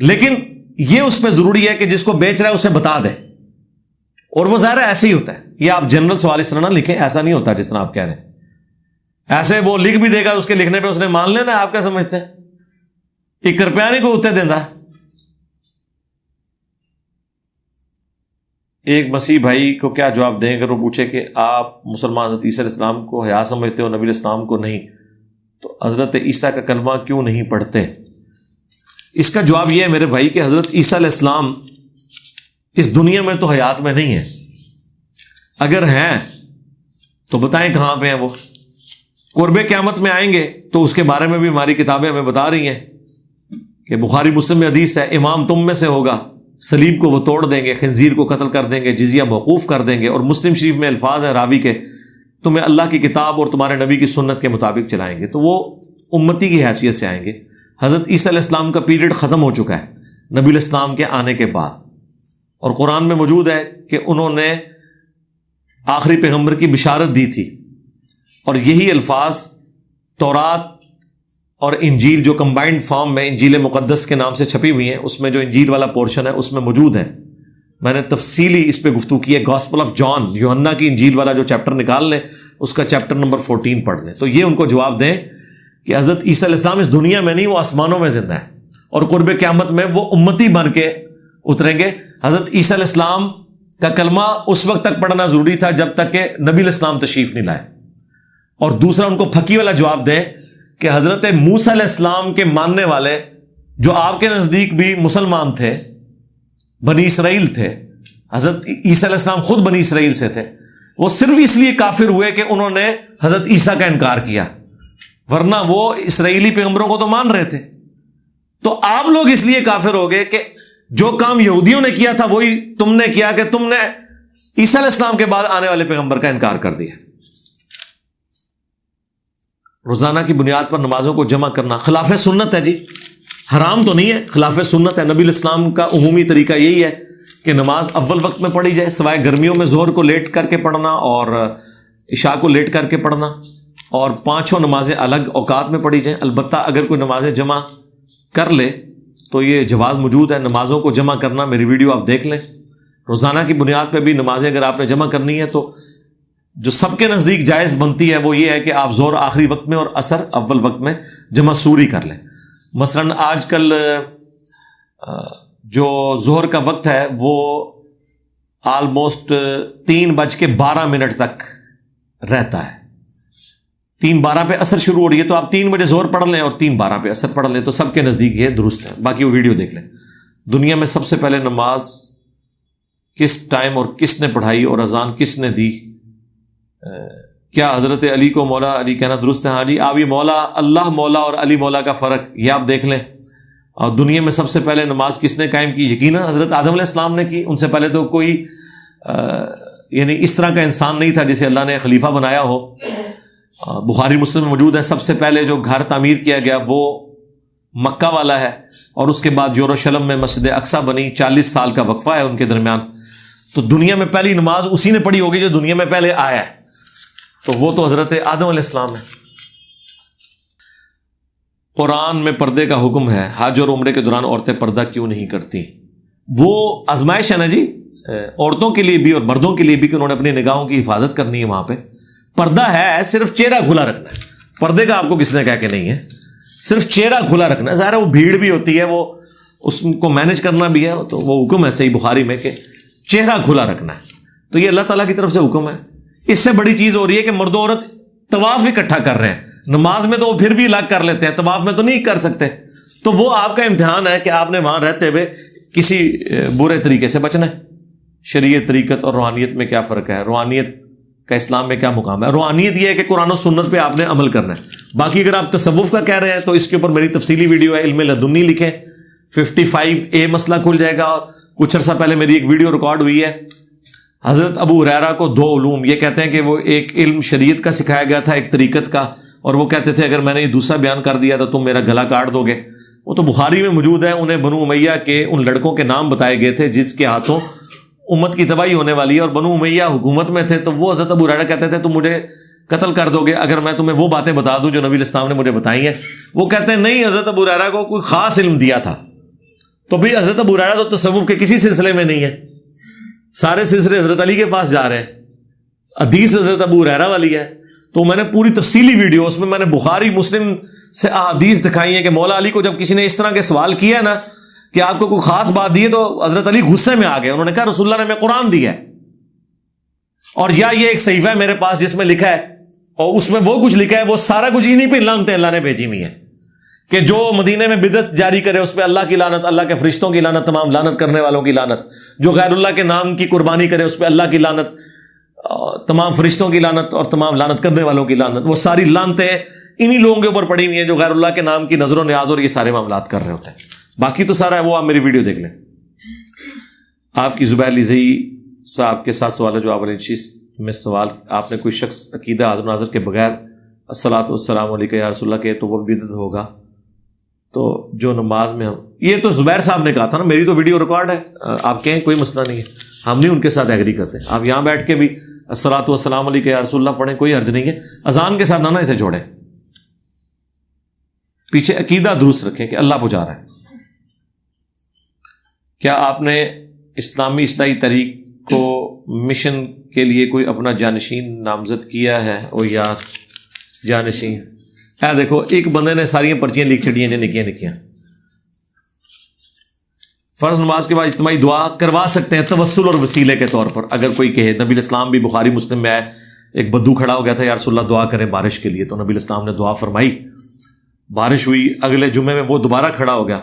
لیکن یہ اس پہ ضروری ہے کہ جس کو بیچ رہا ہے اسے بتا دے. اور وہ ظاہر ایسے ہی ہوتا ہے. یہ آپ جنرل سوال اس طرح نہ لکھیں, ایسا نہیں ہوتا جس طرح آپ کہہ رہے ہیں. ایسے وہ لکھ بھی دے گا, اس کے لکھنے پہ اس نے مان لینا. آپ کیا سمجھتے ہیں 1 روپیہ نہیں کو اتنے دینا. ایک مسیح بھائی کو کیا جواب دیں اگر وہ پوچھے کہ آپ مسلمان حضرت عیسیٰ علیہ السلام کو حیا سمجھتے ہو, نبی علیہ السلام کو نہیں, تو حضرت عیسیٰ کا کلمہ کیوں نہیں پڑھتے؟ اس کا جواب یہ ہے میرے بھائی کہ حضرت عیسیٰ علیہ السلام اس دنیا میں تو حیات میں نہیں ہے. اگر ہیں تو بتائیں کہاں پہ ہیں وہ. قرب قیامت میں آئیں گے تو اس کے بارے میں بھی ہماری کتابیں ہمیں بتا رہی ہیں کہ بخاری مسلم میں حدیث ہے, امام تم میں سے ہوگا, صلیب کو وہ توڑ دیں گے, خنزیر کو قتل کر دیں گے, جزیہ موقوف کر دیں گے, اور مسلم شریف میں الفاظ ہیں راوی کے, تمہیں اللہ کی کتاب اور تمہارے نبی کی سنت کے مطابق چلائیں گے. تو وہ امتی کی حیثیت سے آئیں گے. حضرت عیسیٰ علیہ السلام کا پیریڈ ختم ہو چکا ہے نبی علیہ السلام کے آنے کے بعد, اور قرآن میں موجود ہے کہ انہوں نے آخری پیغمبر کی بشارت دی تھی, اور یہی الفاظ تورات اور انجیل جو کمبائنڈ فارم میں انجیل مقدس کے نام سے چھپی ہوئی ہیں, اس میں جو انجیل والا پورشن ہے اس میں موجود ہے. میں نے تفصیلی اس پہ گفتگو کی ہے. گاسپل آف جان, یوحنا کی انجیل والا جو چیپٹر نکال لیں, اس کا چیپٹر نمبر 14 پڑھ لیں. تو یہ ان کو جواب دیں کہ حضرت عیسیٰ علیہ السلام اس دنیا میں نہیں, وہ آسمانوں میں زندہ ہے, اور قرب قیامت میں وہ امتی بن کے اتریں گے. حضرت عیسیٰ علیہ السلام کا کلمہ اس وقت تک پڑھنا ضروری تھا جب تک کہ نبی علیہ السلام تشریف نہیں لائے. اور دوسرا ان کو پھکی والا جواب دیں کہ حضرت موسیٰ علیہ السلام کے ماننے والے جو آپ کے نزدیک بھی مسلمان تھے, بنی اسرائیل تھے, حضرت عیسیٰ علیہ السلام خود بنی اسرائیل سے تھے, وہ صرف اس لیے کافر ہوئے کہ انہوں نے حضرت عیسیٰ کا انکار کیا, ورنہ وہ اسرائیلی پیغمبروں کو تو مان رہے تھے. تو آپ لوگ اس لیے کافر ہو گئے کہ جو کام یہودیوں نے کیا تھا وہی تم نے کیا, کہ تم نے عیسیٰ علیہ السلام کے بعد آنے والے پیغمبر کا انکار کر دیا. روزانہ کی بنیاد پر نمازوں کو جمع کرنا خلاف سنت ہے جی, حرام تو نہیں ہے, خلاف سنت ہے. نبی علیہ السلام کا عمومی طریقہ یہی ہے کہ نماز اول وقت میں پڑھی جائے, سوائے گرمیوں میں ظہر کو لیٹ کر کے پڑھنا اور عشاء کو لیٹ کر کے پڑھنا, اور 5 نمازیں الگ اوقات میں پڑھی جائیں. البتہ اگر کوئی نمازیں جمع کر لے تو یہ جواز موجود ہے. نمازوں کو جمع کرنا, میری ویڈیو آپ دیکھ لیں. روزانہ کی بنیاد پہ بھی نمازیں اگر آپ نے جمع کرنی ہے تو جو سب کے نزدیک جائز بنتی ہے وہ یہ ہے کہ آپ ظہر آخری وقت میں اور عصر اول وقت میں جمع سوری کر لیں. مثلا آج کل جو ظہر کا وقت ہے وہ آلموسٹ 3:12 تک رہتا ہے. 3:12 پہ عصر شروع ہو رہی ہے, تو آپ 3 بجے ظہر پڑھ لیں اور 3:12 پہ عصر پڑھ لیں, تو سب کے نزدیک یہ درست ہے. باقی وہ ویڈیو دیکھ لیں. دنیا میں سب سے پہلے نماز کس ٹائم اور کس نے پڑھائی اور اذان کس نے دی؟ کیا حضرت علی کو مولا علی کہنا درست ہے؟ ہاں جی, آپ یہ مولا اللہ مولا اور علی مولا کا فرق یہ آپ دیکھ لیں. اور دنیا میں سب سے پہلے نماز کس نے قائم کی؟ یقینا حضرت آدم علیہ السلام نے کی. ان سے پہلے تو کوئی یعنی اس طرح کا انسان نہیں تھا جسے اللہ نے خلیفہ بنایا ہو. بخاری مسلم میں موجود ہے سب سے پہلے جو گھر تعمیر کیا گیا وہ مکہ والا ہے, اور اس کے بعد یروشلم میں مسجد اقصی بنی. 40 سال کا وقفہ ہے ان کے درمیان. تو دنیا میں پہلی نماز اسی نے پڑھی ہوگی جو دنیا میں پہلے آیا ہے, تو وہ تو حضرت آدم علیہ السلام ہے. قرآن میں پردے کا حکم ہے, حج اور عمرے کے دوران عورتیں پردہ کیوں نہیں کرتی؟ وہ آزمائش ہے نا جی, عورتوں کے لیے بھی اور مردوں کے لیے بھی, کہ انہوں نے اپنی نگاہوں کی حفاظت کرنی ہے. وہاں پہ پردہ ہے, صرف چہرہ کھلا رکھنا ہے. پردے کا آپ کو کس نے کہا کہ نہیں ہے, صرف چہرہ کھلا رکھنا ہے. ظاہر ہے وہ بھیڑ بھی ہوتی ہے, وہ اس کو مینج کرنا بھی ہے, تو وہ حکم ہے صحیح بخاری میں کہ چہرہ کھلا رکھنا ہے. تو یہ اللہ تعالیٰ کی طرف سے حکم ہے. اس سے بڑی چیز ہو رہی ہے کہ مرد و عورت طواف اکٹھا کر رہے ہیں. نماز میں تو وہ پھر بھی الگ کر لیتے ہیں, طواف میں تو نہیں کر سکتے. تو وہ آپ کا امتحان ہے کہ آپ نے وہاں رہتے ہوئے کسی برے طریقے سے بچنا ہے. شریعت, طریقت اور روحانیت میں کیا فرق ہے؟ روحانیت کا اسلام میں کیا مقام ہے؟ روحانیت یہ ہے کہ قرآن و سنت پہ آپ نے عمل کرنا ہے. باقی اگر آپ تصوف کا کہہ رہے ہیں تو اس کے اوپر میری تفصیلی ویڈیو ہے, علم لدنی لکھیں, 55A مسئلہ کھل جائے گا. اور کچھ عرصہ پہلے میری ایک ویڈیو ریکارڈ ہوئی ہے. حضرت ابو ہریرہ کو 2 علوم, یہ کہتے ہیں کہ وہ ایک علم شریعت کا سکھایا گیا تھا, ایک طریقت کا, اور وہ کہتے تھے اگر میں نے یہ دوسرا بیان کر دیا تو تم میرا گلا کاٹ دو گے. وہ تو بخاری میں موجود ہے. انہیں بنو امیہ کے ان لڑکوں کے نام بتائے گئے تھے جس کے ہاتھوں امت کی تباہی ہونے والی ہے, اور بنو امیہ حکومت میں تھے. تو وہ حضرت ابو ہریرہ کہتے تھے تم مجھے قتل کر دو گے اگر میں تمہیں وہ باتیں بتا دوں جو نبی علیہ السلام نے مجھے بتائی ہیں. وہ کہتے ہیں نہیں، حضرت ابو ہریرہ کو کوئی خاص علم دیا تھا. تو بھی حضرت ابو ہریرہ تو تصوف کے کسی سلسلے میں نہیں ہے، سارے سلسلے حضرت علی کے پاس جا رہے ہیں، حدیث حضرت ابو ہریرہ والی ہے. تو میں نے پوری تفصیلی ویڈیو، اس میں میں نے بخاری مسلم سے احادیث دکھائی ہیں کہ مولا علی کو جب کسی نے اس طرح کے سوال کیا ہے نا کہ آپ کو کوئی خاص بات دی ہے، تو حضرت علی غصے میں آ گئے. انہوں نے کہا رسول اللہ نے ہمیں قرآن دیا ہے، اور یا یہ ایک صحیفہ ہے میرے پاس جس میں لکھا ہے، اور اس میں وہ کچھ لکھا ہے، وہ سارا کچھ انہی پہ لعنتیں اللہ نے بھیجی ہوئی ہیں کہ جو مدینے میں بدعت جاری کرے اس پہ اللہ کی لعنت، اللہ کے فرشتوں کی لعنت، تمام لعنت کرنے والوں کی لعنت. جو غیر اللہ کے نام کی قربانی کرے اس پہ اللہ کی لعنت، تمام فرشتوں کی لعنت اور تمام لعنت کرنے والوں کی لعنت. وہ ساری لعنتیں انہی لوگوں کے اوپر پڑی ہوئی ہیں جو غیر اللہ کے نام کی نظر و نیاز اور یہ سارے معاملات کر رہے ہوتے ہیں. باقی تو سارا ہے وہ آپ میری ویڈیو دیکھ لیں. آپ کی زبیر علیزئی صاحب کے ساتھ سوال جواب والی چیز میں سوال، آپ نے کوئی شخص عقیدہ حاضر ناظر کے بغیر الصلاۃ والسلام علیک یا رسول اللہ کہ تو وہ بدعت ہوگا. تو جو نماز میں یہ تو زبیر صاحب نے کہا تھا نا، میری تو ویڈیو ریکارڈ ہے، آپ کہیں کوئی مسئلہ نہیں ہے، ہم نہیں ان کے ساتھ ایگری کرتے. آپ یہاں بیٹھ کے بھی الصلاۃ والسلام علیک یا رسول اللہ پڑھیں، کوئی حرج نہیں ہے. اذان کے ساتھ نہ اسے جوڑیں، پیچھے عقیدہ درست رکھیں کہ اللہ پہنچا رہا ہے. کیا آپ نے اسلامی اصلاحی تحریک کو مشن کے لیے کوئی اپنا جانشین نامزد کیا ہے؟ او یار جانشین، اے دیکھو ایک بندے نے ساری پرچیاں لکھ چڑی ہیں نکیاں نکیاں. فرض نماز کے بعد اجتماعی دعا کروا سکتے ہیں توسل اور وسیلے کے طور پر. اگر کوئی کہے، نبی علیہ السلام بھی بخاری مسلم میں آئے، ایک بدو کھڑا ہو گیا تھا، یا رسول اللہ دعا کریں بارش کے لیے، تو نبی علیہ السلام نے دعا فرمائی، بارش ہوئی. اگلے جمعے میں وہ دوبارہ کھڑا ہو گیا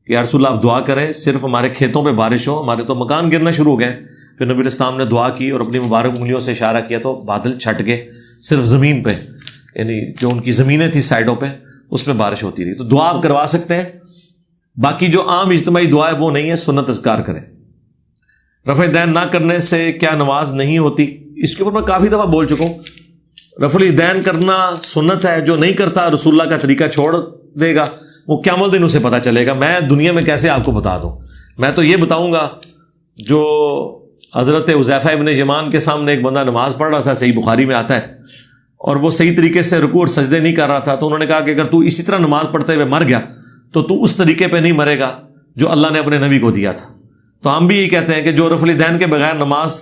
کہ یا رسول اللہ آپ دعا کریں صرف ہمارے کھیتوں پہ بارش ہو، ہمارے تو مکان گرنا شروع ہو گئے. پھر نبی علیہ السلام نے دعا کی اور اپنی مبارک انگلیوں سے اشارہ کیا تو بادل چھٹ گئے، صرف زمین پہ، یعنی جو ان کی زمینیں تھیں سائڈوں پہ اس میں بارش ہوتی رہی. تو دعا آپ کروا سکتے ہیں. باقی جو عام اجتماعی دعا ہے وہ نہیں ہے، سنت اذکار کریں. رفع دین نہ کرنے سے کیا نماز نہیں ہوتی؟ اس کے اوپر میں کافی دفعہ بول چکا ہوں. رفع الدین کرنا سنت ہے، جو نہیں کرتا رسول اللہ کا طریقہ چھوڑ دے گا، وہ قیامت دن اسے پتہ چلے گا. میں دنیا میں کیسے آپ کو بتا دوں؟ میں تو یہ بتاؤں گا جو حضرت حذیفہ ابن یمان کے سامنے ایک بندہ نماز پڑھ رہا تھا، صحیح بخاری میں آتا ہے، اور وہ صحیح طریقے سے رکوع اور سجدے نہیں کر رہا تھا. تو انہوں نے کہا کہ اگر تو اسی طرح نماز پڑھتے ہوئے مر گیا تو تو اس طریقے پہ نہیں مرے گا جو اللہ نے اپنے نبی کو دیا تھا. تو ہم بھی یہ کہتے ہیں کہ جو رفع الدین کے بغیر نماز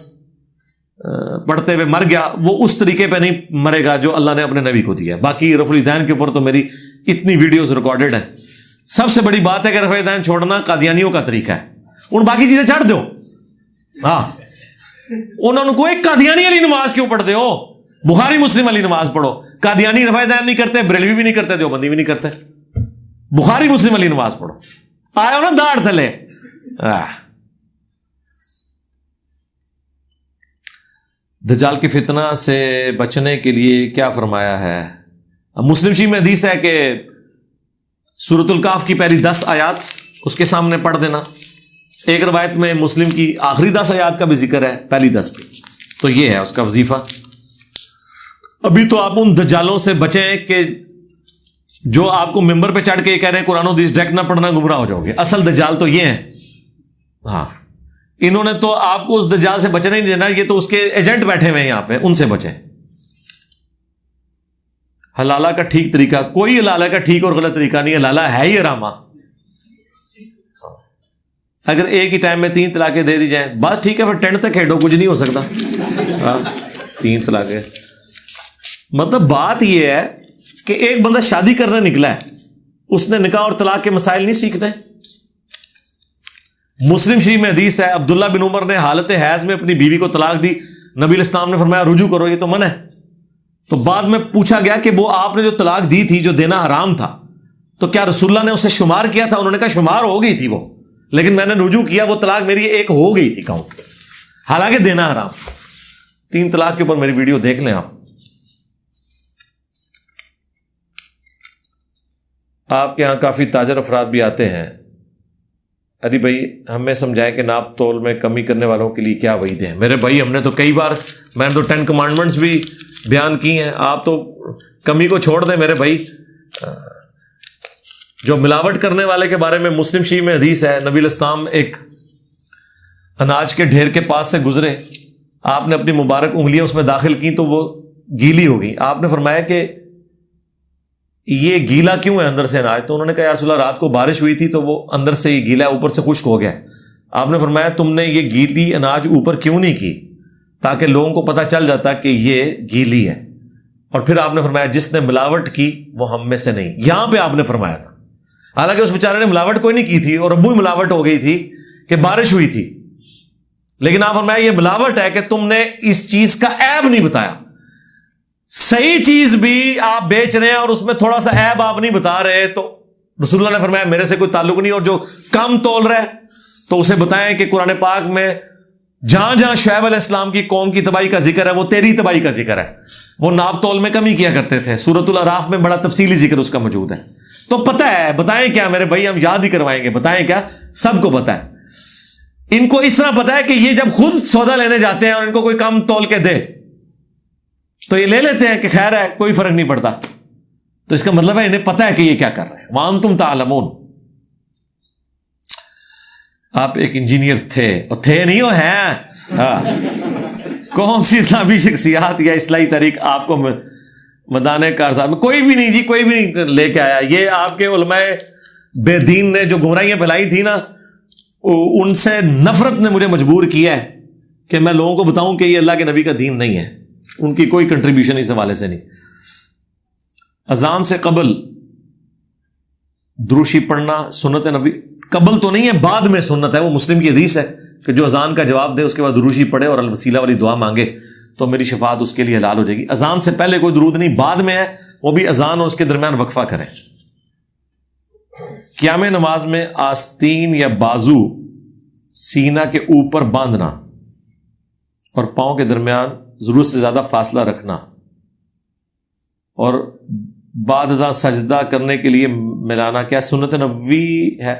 پڑھتے ہوئے مر گیا وہ اس طریقے پہ نہیں مرے گا جو اللہ نے اپنے نبی کو دیا. باقی رفع الدین کے اوپر تو میری اتنی ویڈیوز ریکارڈڈ ہیں. سب سے بڑی بات ہے کہ رفع الدین چھوڑنا قادیانیوں کا طریقہ ہے. ان باقی چیزیں چھڑ دو. ہاں، انہوں نے کوئی قادیانی والی نماز کیوں پڑھتے ہو؟ بخاری مسلم والی نماز پڑھو. قادیانی رفع الدین نہیں کرتے، بریلوی بھی نہیں کرتے، دیوبندی بھی نہیں کرتے. بخاری مسلم والی نماز پڑھو. آیا ہو نا داڑھ تھلے. دجال کی فتنہ سے بچنے کے لیے کیا فرمایا ہے؟ مسلم شریف میں حدیث ہے کہ سورۃ الکہف کی پہلی 10 آیات اس کے سامنے پڑھ دینا. ایک روایت میں مسلم کی آخری 10 آیات کا بھی ذکر ہے، پہلی 10 پہ. تو یہ ہے اس کا وظیفہ. ابھی تو آپ ان دجالوں سے بچیں کہ جو آپ کو ممبر پہ چڑھ کے یہ کہہ رہے ہیں قرآن و حدیث ڈائریکٹ نہ پڑھنا، گمراہ ہو جاؤ گے. اصل دجال تو یہ ہیں. ہاں، انہوں نے تو آپ کو اس دجال سے بچنا ہی نہیں دینا، یہ تو اس کے ایجنٹ بیٹھے ہوئے ہیں یہاں پہ، ان سے بچیں. حلالہ کا ٹھیک طریقہ، کوئی حلالہ کا ٹھیک اور غلط طریقہ نہیں. حلالہ ہے ہی حرامہ. اگر ایک ہی ٹائم میں 3 طلاقیں دے دی جائیں بس ٹھیک ہے، پھر ٹینٹ تک کھیڈو، کچھ نہیں ہو سکتا. 3 طلاقیں مطلب بات یہ ہے کہ ایک بندہ شادی کرنے نکلا ہے، اس نے نکاح اور طلاق کے مسائل نہیں سیکھتے. مسلم شریف میں حدیث ہے عبداللہ بن عمر نے حالت حیض میں اپنی بیوی کو طلاق دی، نبی علیہ السلام نے فرمایا رجوع کرو، یہ تو منع ہے. تو بعد میں پوچھا گیا کہ وہ آپ نے جو طلاق دی تھی جو دینا حرام تھا تو کیا رسول اللہ نے اسے شمار کیا تھا؟ انہوں نے کہا شمار ہو گئی تھی وہ، لیکن میں نے رجوع کیا، وہ طلاق میری ایک ہو گئی تھی کاؤنٹ، حالانکہ دینا حرام. 3 طلاق کے اوپر میری ویڈیو دیکھ لیں آپ. آپ کے ہاں کافی تاجر افراد بھی آتے ہیں. ارے بھائی ہمیں سمجھائیں کہ ناپ تول میں کمی کرنے والوں کے لیے کیا وعید ہیں. میرے بھائی ہم نے تو کئی بار، میں نے تو 10 کمانڈمنٹس بھی بیان کی ہیں. آپ تو کمی کو چھوڑ دیں میرے بھائی. جو ملاوٹ کرنے والے کے بارے میں مسلم شریف میں حدیث ہے، نبی علیہ السلام ایک اناج کے ڈھیر کے پاس سے گزرے، آپ نے اپنی مبارک انگلیاں اس میں داخل کی تو وہ گیلی ہو گئی. آپ نے فرمایا کہ یہ گیلا کیوں ہے اندر سے اناج؟ تو انہوں نے کہا یا رسول اللہ رات کو بارش ہوئی تھی تو وہ اندر سے ہی گیلا ہے، اوپر سے خشک ہو گیا. آپ نے فرمایا تم نے یہ گیلی اناج اوپر کیوں نہیں کی تاکہ لوگوں کو پتہ چل جاتا کہ یہ گیلی ہے. اور پھر آپ نے فرمایا جس نے ملاوٹ کی وہ ہم میں سے نہیں. یہاں پہ آپ نے فرمایا تھا، حالانکہ اس بیچارے نے ملاوٹ کوئی نہیں کی تھی اور ابو ہی ملاوٹ ہو گئی تھی کہ بارش ہوئی تھی، لیکن آپ فرمایا یہ ملاوٹ ہے کہ تم نے اس چیز کا عیب نہیں بتایا. صحیح چیز بھی آپ بیچ رہے ہیں اور اس میں تھوڑا سا عیب آپ نہیں بتا رہے، تو رسول اللہ نے فرمایا میرے سے کوئی تعلق نہیں. اور جو کم تول رہا ہے تو اسے بتائیں کہ قرآن پاک میں جہاں جہاں شعیب علیہ السلام کی قوم کی تباہی کا ذکر ہے وہ تیری تباہی کا ذکر ہے. وہ ناپ تول میں کمی کیا کرتے تھے. سورۃ الاعراف میں بڑا تفصیلی ذکر اس کا موجود ہے. تو پتہ ہے، بتائیں کیا میرے بھائی، ہم یاد ہی کروائیں گے. بتائیں کیا، سب کو پتہ ہے. ان کو اس طرح پتہ ہے کہ یہ جب خود سودا لینے جاتے ہیں اور ان کو کوئی کم تول کے دے تو یہ لے لیتے ہیں کہ خیر ہے کوئی فرق نہیں پڑتا. تو اس کا مطلب ہے انہیں پتہ ہے کہ یہ کیا کر رہے ہیں. وَأَنْتُمْ تَعْلَمُونَ. آپ ایک انجینئر تھے، اور تھے نہیں ہو ہیں. کون سی اسلامی شخصیات یا اصلاحی تحریک آپ کو مدانے کارزار میں؟ کوئی بھی نہیں جی، کوئی بھی نہیں لے کے آیا. یہ آپ کے علماء بے دین نے جو گمراہیاں پھیلائی تھی نا، ان سے نفرت نے مجھے مجبور کیا ہے کہ میں لوگوں کو بتاؤں کہ یہ اللہ کے نبی کا دین نہیں ہے. ان کی کوئی کنٹریبیوشن اس حوالے سے نہیں. اذان سے قبل دروشی پڑھنا سنت نبی قبل تو نہیں ہے، بعد میں سنت ہے. وہ مسلم کی حدیث ہے کہ جو اذان کا جواب دے اس کے بعد دروشی پڑھے اور الوسیلہ والی دعا مانگے تو میری شفاعت اس کے لیے حلال ہو جائے گی. اذان سے پہلے کوئی درود نہیں، بعد میں ہے، وہ بھی اذان اور اس کے درمیان وقفہ کریں. قیام نماز میں آستین یا بازو سینہ کے اوپر باندھنا اور پاؤں کے درمیان ضرورت سے زیادہ فاصلہ رکھنا اور بعد ازاں سجدہ کرنے کے لیے ملانا کیا سنت نبوی ہے؟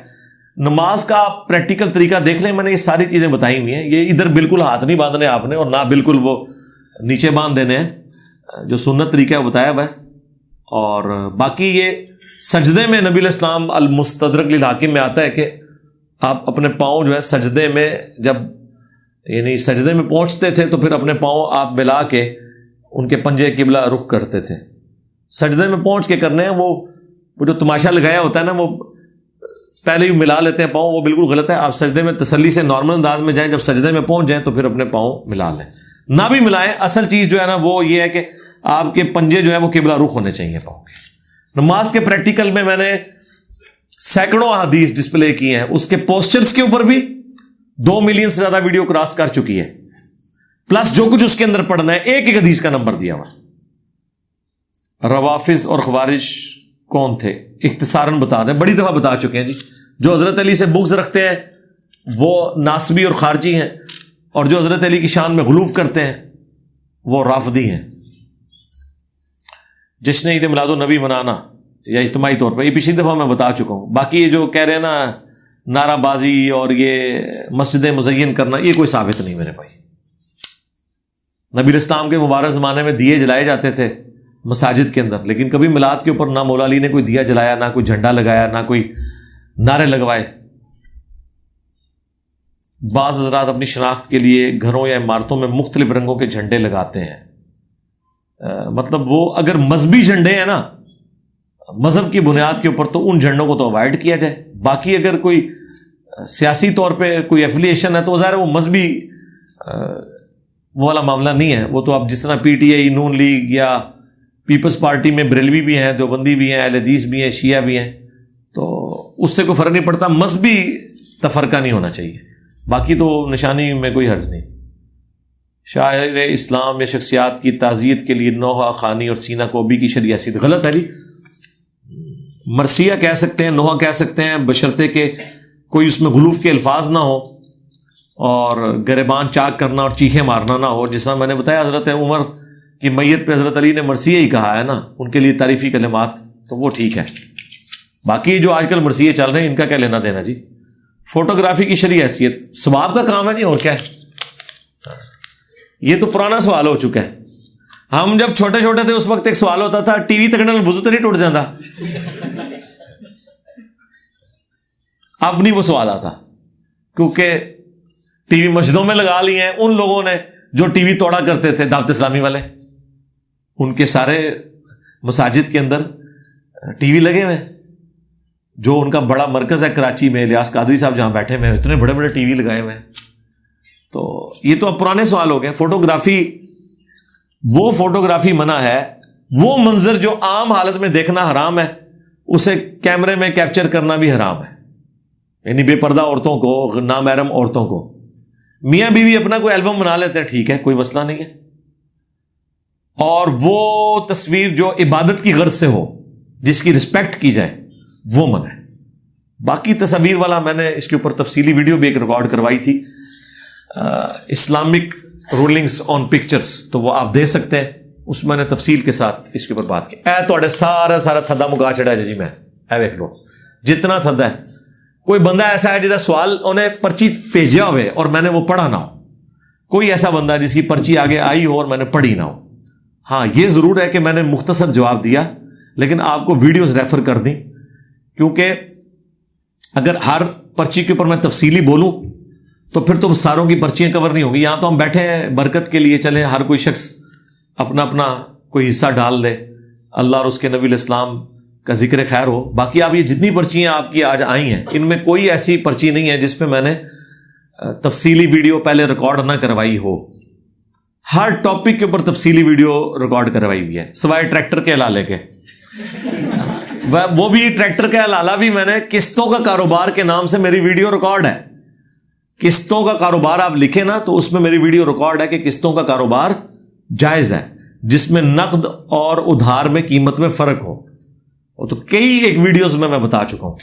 نماز کا آپ پریکٹیکل طریقہ دیکھ لیں، میں نے یہ ساری چیزیں بتائی ہوئی ہیں. یہ ادھر بالکل ہاتھ نہیں باندھنے آپ نے، اور نہ بالکل وہ نیچے باندھ دینے ہیں. جو سنت طریقہ ہے وہ بتایا ہوا ہے. اور باقی یہ سجدے میں نبی علیہ السلام المستدرک للحاکم میں آتا ہے کہ آپ اپنے پاؤں جو ہے سجدے میں جب یعنی سجدے میں پہنچتے تھے تو پھر اپنے پاؤں آپ ملا کے ان کے پنجے قبلہ رخ کرتے تھے. سجدے میں پہنچ کے کرنے ہیں، وہ جو تماشا لگایا ہوتا ہے نا، وہ پہلے ہی ملا لیتے ہیں پاؤں، وہ بالکل غلط ہے. آپ سجدے میں تسلی سے نارمل انداز میں جائیں، جب سجدے میں پہنچ جائیں تو پھر اپنے پاؤں ملا لیں. نہ بھی ملائیں، اصل چیز جو ہے نا وہ یہ ہے کہ آپ کے پنجے جو ہے وہ قبلہ رخ ہونے چاہیے پاؤں کے. نماز کے پریکٹیکل میں میں نے سینکڑوں احادیث ڈسپلے کی ہیں. اس کے پوسچرز کے اوپر بھی 2 ملین سے زیادہ ویڈیو کراس کر چکی ہے، پلس جو کچھ اس کے اندر پڑھنا ہے ایک ایک حدیث کا نمبر دیا ہوا. روافظ اور خوارج کون تھے؟ اختصاراً بتا دیں، بڑی دفعہ بتا چکے ہیں جی. جو حضرت علی سے بغض رکھتے ہیں وہ ناصبی اور خارجی ہیں، اور جو حضرت علی کی شان میں غلوف کرتے ہیں وہ رافضی ہیں. جشن عید میلاد النبی منانا یا اجتماعی طور پر، یہ پچھلی دفعہ میں بتا چکا ہوں. باقی یہ جو کہہ رہے ہیں نا نعرہ بازی اور یہ مسجد مزین کرنا، یہ کوئی ثابت نہیں میرے بھائی. نبی علیہ السلام کے مبارک زمانے میں دیے جلائے جاتے تھے مساجد کے اندر، لیکن کبھی میلاد کے اوپر نہ مولا علی نے کوئی دیا جلایا، نہ کوئی جھنڈا لگایا، نہ کوئی نعرے لگوائے. بعض حضرات اپنی شناخت کے لیے گھروں یا عمارتوں میں مختلف رنگوں کے جھنڈے لگاتے ہیں. مطلب وہ اگر مذہبی جھنڈے ہیں نا مذہب کی بنیاد کے اوپر تو ان جھنڈوں کو تو اوائڈ کیا جائے. باقی اگر کوئی سیاسی طور پہ کوئی ایفیلیشن ہے تو ظاہر ہے وہ مذہبی وہ والا معاملہ نہیں ہے. وہ تو آپ جس طرح P T I, Noon League یا پیپلز پارٹی میں بریلوی بھی ہیں، دیوبندی بھی ہیں، اہل حدیث بھی ہیں، شیعہ بھی ہیں، تو اس سے کوئی فرق نہیں پڑتا. مذہبی تفرقہ نہیں ہونا چاہیے. باقی تو نشانی میں کوئی حرج نہیں. شاعر اسلام یا شخصیات کی تعزیت کے لیے نوحہ خوانی اور سینہ کوبی کی شرعی حیثیت غلط ہے جی. مرثیہ کہہ سکتے ہیں، نوحہ کہہ سکتے ہیں، بشرطے کہ کوئی اس میں غلوف کے الفاظ نہ ہو اور گریبان چاک کرنا اور چیخیں مارنا نہ ہو. جس طرح میں نے بتایا حضرت عمر کی میت پہ حضرت علی نے مرثیہ ہی کہا ہے نا، ان کے لیے تعریفی کلمات، تو وہ ٹھیک ہے. باقی جو آج کل مرثیے چل رہے ہیں ان کا کیا لینا دینا جی. فوٹوگرافی کی شرعی حیثیت ثواب کا کام ہے نہیں، اور کیا ہے. یہ تو پرانا سوال ہو چکا ہے. ہم جب چھوٹے چھوٹے تھے اس وقت ایک سوال ہوتا تھا، ٹی وی تکنے وضو تو نہیں ٹوٹ جاتا. اب نہیں وہ سوال آتا، کیونکہ ٹی وی مسجدوں میں لگا لی ہیں ان لوگوں نے جو ٹی وی توڑا کرتے تھے، دعوت اسلامی والے. ان کے سارے مساجد کے اندر ٹی وی لگے ہوئے ہیں. جو ان کا بڑا مرکز ہے کراچی میں، الیاس قادری صاحب جہاں بیٹھے ہوئے ہیں، اتنے بڑے بڑے ٹی وی لگائے ہوئے ہیں. تو یہ تو اب پرانے سوال ہو گئے. فوٹوگرافی، وہ فوٹوگرافی منع ہے. وہ منظر جو عام حالت میں دیکھنا حرام ہے، اسے کیمرے میں کیپچر کرنا بھی حرام ہے. یعنی بے پردہ عورتوں کو، نامحرم عورتوں کو. میاں بیوی اپنا کوئی البم بنا لیتے ہیں، ٹھیک ہے، کوئی مسئلہ نہیں ہے. اور وہ تصویر جو عبادت کی غرض سے ہو، جس کی رسپیکٹ کی جائے، وہ منع ہے. باقی تصویر والا میں نے اس کے اوپر تفصیلی ویڈیو بھی ایک ریکارڈ کروائی تھی، اسلامک رولنگز آن پکچرز، تو وہ آپ دے سکتے ہیں. اس میں نے تفصیل کے ساتھ اس کے اوپر بات کی. توڑے سارا تھدا مکا چڑھا جی میں ویکھ لو جتنا تھدا ہے. کوئی بندہ ایسا ہے جہاں سوال انہیں پرچی بھیجا ہوئے اور میں نے وہ پڑھا نہ ہو. کوئی ایسا بندہ جس کی پرچی آگے آئی ہو اور میں نے پڑھی نہ ہو. ہاں یہ ضرور ہے کہ میں نے مختصر جواب دیا، لیکن آپ کو ویڈیوز ریفر کر دیں، کیونکہ اگر ہر پرچی کے اوپر میں تفصیلی بولوں تو پھر تو ساروں کی پرچیاں کور نہیں ہوگی. یہاں تو ہم بیٹھے ہیں برکت کے لیے، چلیں ہر کوئی شخص اپنا اپنا کوئی حصہ ڈال دے، اللہ اور اس کے نبی الاسلام کا ذکر خیر ہو. باقی آپ یہ جتنی پرچیاں آپ کی آج آئی ہیں، ان میں کوئی ایسی پرچی نہیں ہے جس پہ میں نے تفصیلی ویڈیو پہلے ریکارڈ نہ کروائی ہو. ہر ٹاپک کے اوپر تفصیلی ویڈیو ریکارڈ کروائی ہوئی ہے، سوائے ٹریکٹر کے حلالے کے. وہ بھی ٹریکٹر کا حلالہ بھی میں نے قسطوں کا کاروبار کے نام سے میری ویڈیو ریکارڈ ہے. قسطوں کا کاروبار آپ لکھیں نا تو اس میں میری ویڈیو ریکارڈ ہے کہ قسطوں کا کاروبار جائز ہے، جس میں نقد اور ادھار میں قیمت میں فرق ہو. وہ تو کئی ایک ویڈیوز میں بتا چکا ہوں.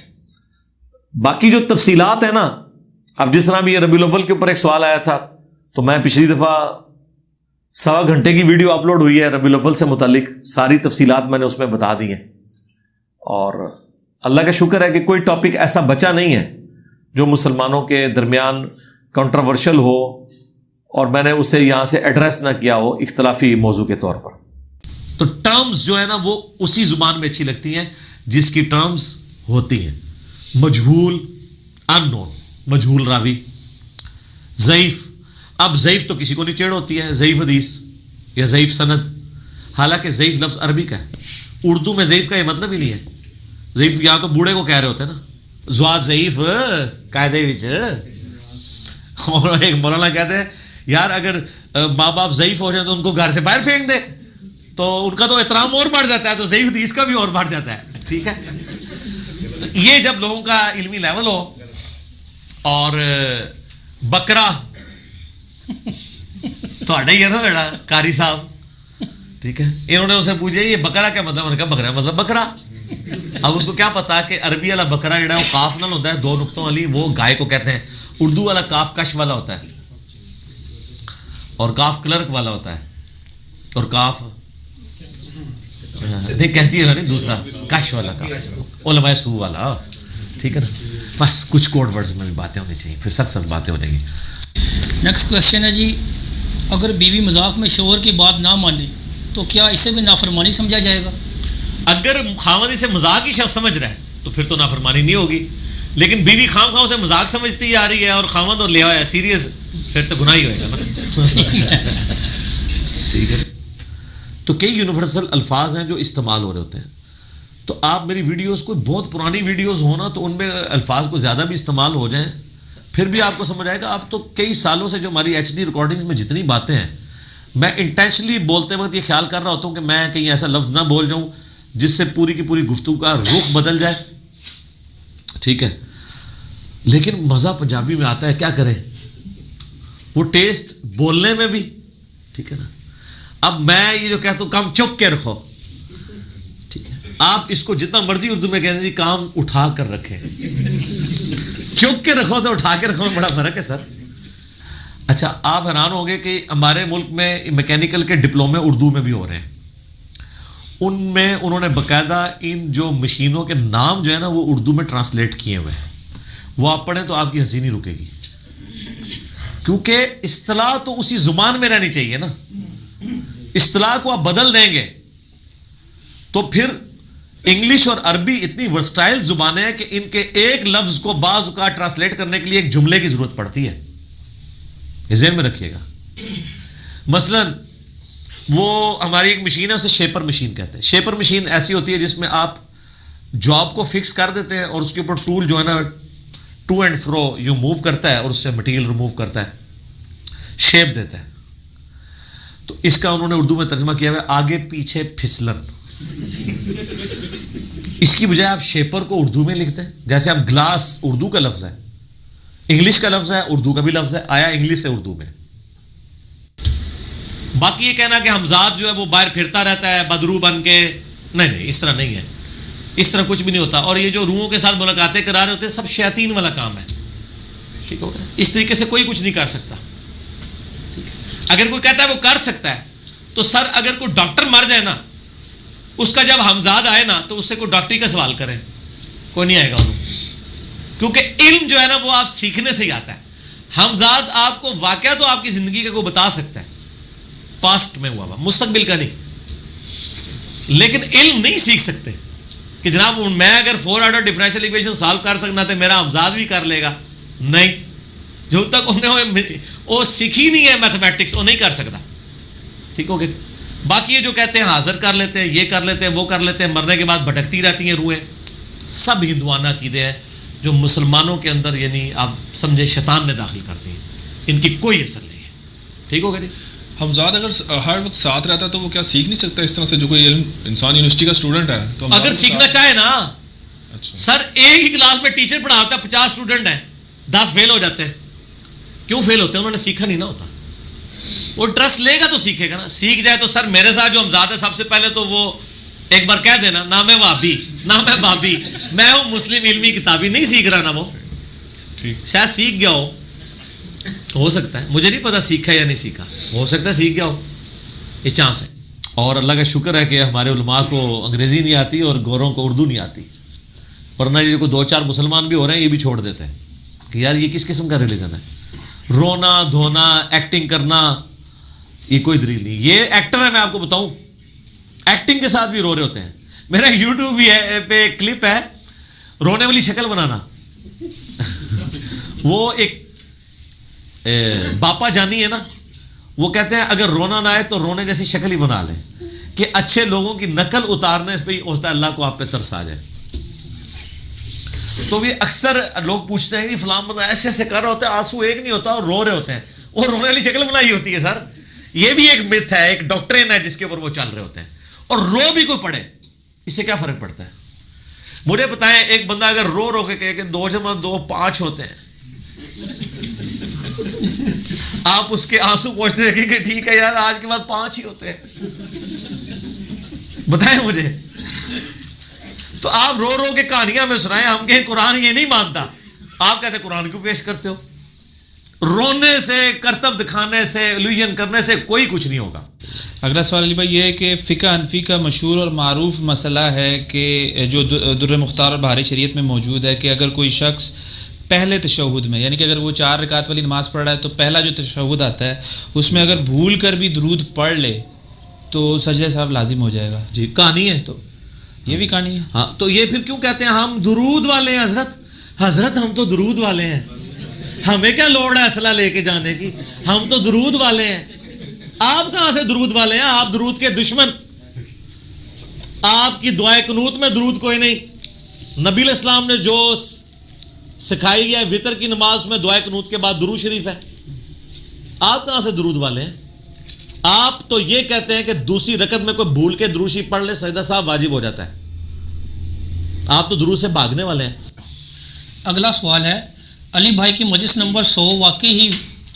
باقی جو تفصیلات ہیں نا، اب جس طرح بھی یہ ربیع الاول کے اوپر ایک سوال آیا تھا، تو میں پچھلی دفعہ 1.25 گھنٹے کی ویڈیو اپلوڈ ہوئی ہے ربیع الاول سے متعلق، ساری تفصیلات میں نے اس میں بتا دی ہیں. اور اللہ کا شکر ہے کہ کوئی ٹاپک ایسا بچا نہیں ہے جو مسلمانوں کے درمیان کنٹروورشل ہو اور میں نے اسے یہاں سے ایڈریس نہ کیا ہو اختلافی موضوع کے طور پر. تو ٹرمز جو ہے نا وہ اسی زبان میں اچھی لگتی ہیں جس کی ٹرمز ہوتی ہیں. مجہول، ان نون، مجہول راوی، ضعیف. اب ضعیف تو کسی کو نہیں چیڑ ہوتی ہے، ضعیف حدیث یا ضعیف سند. حالانکہ ضعیف لفظ عربی کا ہے، اردو میں ضعیف کا یہ مطلب ہی نہیں ہے. ضعیف یا تو بوڑھے کو کہہ رہے ہوتے ہیں نا، زواد ضعیف قاعدے وچ. اور ایک مولانا کہتے ہیں یار اگر ماں باپ ضعیف ہو جائیں تو ان کو گھر سے باہر پھینک دے، تو ان کا تو احترام اور بڑھ جاتا ہے، تو ضعیف حدیث کا بھی اور بڑھ جاتا ہے. ٹھیک ہے، تو یہ جب لوگوں کا علمی لیول ہو. اور بکرا تو ہی ہے نا بیڑا قاری صاحب، ٹھیک ہے، انہوں نے اسے پوچھا یہ بکرا کیا مطلب؟ انہوں نے کہا بکرا مطلب بکرا. اب اس کو کیا پتا کہ عربی والا بکرا جڑا وہ کاف نال ہوتا ہے 2 نقطوں والی، وہ گائے کو کہتے ہیں. اردو والا کاف کش والا ہوتا ہے، اور کاف کلرک والا ہوتا ہے، اور کاف نہیں کہتی ہے نہیں دوسرا کش والا کاف علماء سو والا. ٹھیک ہے نا، بس کچھ کوڈ ورڈز میں بھی باتیں ہونی چاہیے، پھر سخت باتیں ہو جائیں گی. نیکسٹ کوشچن ہے جی، اگر بیوی مذاق میں شوہر کی بات نہ مانے تو کیا اسے بھی نافرمانی سمجھا جائے گا؟ اگر خاوند اسے مذاق ہی سمجھ رہا ہے تو پھر تو نافرمانی نہیں ہوگی. لیکن بیوی خام خواہ اسے مذاق سمجھتی آ رہی ہے اور خاوند اور لیا ہے سیریس، پھر تو گناہ ہی ہوئے گا نا. ٹھیک ہے، تو کئی یونیورسل الفاظ ہیں جو استعمال ہو رہے ہوتے ہیں. تو آپ میری ویڈیوز کوئی بہت پرانی ویڈیوز ہونا تو ان میں الفاظ کو زیادہ بھی استعمال ہو جائیں، پھر بھی آپ کو سمجھ آئے گا. اب تو کئی سالوں سے جو ہماری ایچ ڈی ریکارڈنگز میں جتنی باتیں ہیں، میں انٹینشنلی بولتے وقت یہ خیال کر رہا ہوتا ہوں کہ میں کہیں ایسا لفظ نہ بول جاؤں جس سے پوری کی پوری گفتگو کا رخ بدل جائے. ٹھیک ہے، لیکن مزہ پنجابی میں آتا ہے، کیا کریں، وہ ٹیسٹ بولنے میں بھی. ٹھیک ہے نا، اب میں یہ جو کہتا ہوں کام چک کے رکھو، ٹھیک ہے، آپ اس کو جتنا مرضی اردو میں کہتے ہیں کام اٹھا کر رکھیں. چک کے رکھو تو اٹھا کے رکھو میں بڑا فرق ہے سر. اچھا، آپ حیران ہوں گے کہ ہمارے ملک میں میکینیکل کے ڈپلومے اردو میں بھی ہو رہے ہیں. ان میں انہوں نے باقاعدہ ان جو مشینوں کے نام جو ہے نا وہ اردو میں ٹرانسلیٹ کیے ہوئے ہیں. وہ آپ پڑھیں تو آپ کی ہنسی نہیں رکے گی، کیونکہ اصطلاح تو اسی زبان میں رہنی چاہیے نا. اصطلاح کو آپ بدل دیں گے تو پھر انگلش اور عربی اتنی ورسٹائل زبانیں ہیں کہ ان کے ایک لفظ کو بعض اوقات ٹرانسلیٹ کرنے کے لیے ایک جملے کی ضرورت پڑتی ہے. یہ ذہن میں رکھیے گا. مثلا وہ ہماری ایک مشین ہے، اسے شیپر مشین کہتے ہیں. شیپر مشین ایسی ہوتی ہے جس میں آپ جاب کو فکس کر دیتے ہیں اور اس کے اوپر ٹول جو ہے نا ٹو اینڈ فرو یوں موو کرتا ہے اور اس سے مٹیریل ریموو کرتا ہے، شیپ دیتا ہے. تو اس کا انہوں نے اردو میں ترجمہ کیا ہوا ہے آگے پیچھے پھسلن. اس کی بجائے آپ شیپر کو اردو میں لکھتے ہیں. جیسے آپ گلاس اردو کا لفظ ہے، انگلش کا لفظ ہے، اردو کا بھی لفظ ہے، آیا انگلش سے اردو میں. باقی یہ کہنا کہ حمزاد جو ہے وہ باہر پھرتا رہتا ہے بدرو بن کے، نہیں اس طرح نہیں ہے، اس طرح کچھ بھی نہیں ہوتا. اور یہ جو روحوں کے ساتھ ملاقاتیں کرا رہے ہوتے ہیں سب شیاطین والا کام ہے. ٹھیک ہو گیا؟ اس طریقے سے کوئی کچھ نہیں کر سکتا. اگر کوئی کہتا ہے وہ کر سکتا ہے تو سر اگر کوئی ڈاکٹر مر جائے نا، اس کا جب حمزاد آئے نا تو اس سے کوئی ڈاکٹری کا سوال کرے، کوئی نہیں آئے گا انہوں. کیونکہ علم جو ہے نا وہ آپ سیکھنے سے ہی آتا ہے. حمزاد آپ کو واقعہ تو آپ کی زندگی کا کوئی بتا سکتا ہے، پاسٹ میں ہوا مستقبل کا نہیں، لیکن علم نہیں سیکھ سکتے کہ جناب میں اگر 4 آرڈر ڈفرینشیل ایکویشن سالو کر سکنا تو میرا حمزاد بھی کر لے گا. نہیں، جو تک انہیں وہ سیکھی نہیں ہے میتھمیٹکس وہ نہیں کر سکتا. ٹھیک ہو گیا؟ باقی یہ جو کہتے ہیں حاضر کر لیتے ہیں، یہ کر لیتے ہیں، وہ کر لیتے ہیں، مرنے کے بعد بھٹکتی رہتی ہیں روحیں، سب ہندوانہ عقیدے ہیں جو مسلمانوں کے اندر یعنی آپ سمجھے شیطان نے داخل کرتی ہیں. ان کی کوئی اثر نہیں ہے. ٹھیک ہو گیا جی؟ حمزاد اگر ہر وقت ساتھ رہتا ہے تو وہ کیا سیکھ نہیں سکتا اس طرح سے؟ جو کوئی علم انسان یونیورسٹی کا اسٹوڈنٹ ہے تو اگر سیکھنا چاہے نا، اچھا سر ایک ہی کلاس میں ٹیچر پڑھاتا ہے 50 اسٹوڈنٹ ہیں، 10 فیل ہو جاتے ہیں. کیوں فیل ہوتے ہیں؟ انہوں نے سیکھا نہیں نا ہوتا. وہ ٹرسٹ لے گا تو سیکھے گا نا. سیکھ جائے تو سر میرے ساتھ جو حمزاد ہے سب سے پہلے تو وہ ایک بار کہہ دینا نہ میں وہابی نہ میں بابی، میں ہوں مسلم علمی کتابی. نہیں سیکھ رہا نا وہ، شاید سیکھ گیا ہو سکتا ہے، مجھے نہیں پتا سیکھا یا نہیں سیکھا، ہو سکتا ہے سیکھ گیا ہو، یہ چانس ہے. اور اللہ کا شکر ہے کہ ہمارے علماء کو انگریزی نہیں آتی اور گوروں کو اردو نہیں آتی، ورنہ یہ کو 2-4 مسلمان بھی ہو رہے ہیں یہ بھی چھوڑ دیتے ہیں کہ یار یہ کس قسم کا ریلیجن ہے. رونا دھونا ایکٹنگ کرنا یہ کوئی دلیل نہیں. یہ ایکٹر ہے، میں آپ کو بتاؤں ایکٹنگ کے ساتھ بھی رو رہے ہوتے ہیں. میرا یوٹیوب بھی ہے پہ کلپ ہے رونے والی شکل بنانا. وہ ایک باپا جانی ہے نا، وہ کہتے ہیں اگر رونا نہ آئے تو رونے جیسی شکل ہی بنا لیں کہ اچھے لوگوں کی نقل اتارنے پہ ہی ہوتا ہے اللہ کو آپ پہ ترس آ جائے. تو بھی اکثر لوگ پوچھتے ہیں کہ فلاں بندہ ایسے ایسے کر رہا ہوتا ہے، آنسو ایک نہیں ہوتا اور رو رہے ہوتے ہیں، وہ رونے والی شکل بنائی ہوتی ہے. سر یہ بھی ایک مت ہے، ایک ڈاکٹرین ہے جس کے اوپر وہ چل رہے ہوتے ہیں. اور رو بھی کوئی پڑے اس سے کیا فرق پڑتا ہے؟ مجھے بتائیں ایک بندہ اگر رو رو کے کہے کہ 2 × 2 5 ہوتے ہیں، آپ اس کے آنسو پوچھتے ہیں کہ ٹھیک ہے یار آج کے بعد 5 ہی ہوتے ہیں، بتائیں مجھے. تو آپ رو رو کے کہانیاں میں سنائیں، ہم کہیں قرآن یہ نہیں مانتا، آپ کہتے ہیں قرآن کیوں پیش کرتے ہو؟ رونے سے، کرتب دکھانے سے، الوژن کرنے سے کوئی کچھ نہیں ہوگا. اگلا سوال علی بھائی یہ ہے کہ فقہ حنفی کا مشہور اور معروف مسئلہ ہے کہ جو در مختار اور بہار شریعت میں موجود ہے کہ اگر کوئی شخص پہلے تشہد میں، یعنی کہ اگر وہ 4 رکعت والی نماز پڑھ رہا ہے تو پہلا جو تشہد آتا ہے اس میں اگر بھول کر بھی درود پڑھ لے تو سجدہ صاحب لازم ہو جائے گا. جی کہانی ہے، تو یہ بھی کہانی ہے. ہاں تو یہ پھر کیوں کہتے ہیں ہم درود والے ہیں؟ حضرت ہم تو درود والے ہیں، ہمیں کیا لوڑ ہے اسلحہ لے کے جانے کی، ہم تو درود والے ہیں. آپ کہاں سے درود والے ہیں؟ آپ درود کے دشمن. آپ کی دعائے قنوت میں درود کوئی نہیں. نبی علیہ السلام نے جو سکھائی گیا وطر کی نماز میں دعائے قنوت کے بعد درود شریف ہے. آپ کہاں سے درود والے ہیں؟ آپ تو یہ کہتے ہیں کہ دوسری رکعت میں کوئی بھول کے درود شریف پڑھ لے سجدہ صاحب واجب ہو جاتا ہے. آپ تو درود سے بھاگنے والے ہیں. اگلا سوال ہے علی بھائی کی مجلس نمبر 100 واقعی ہی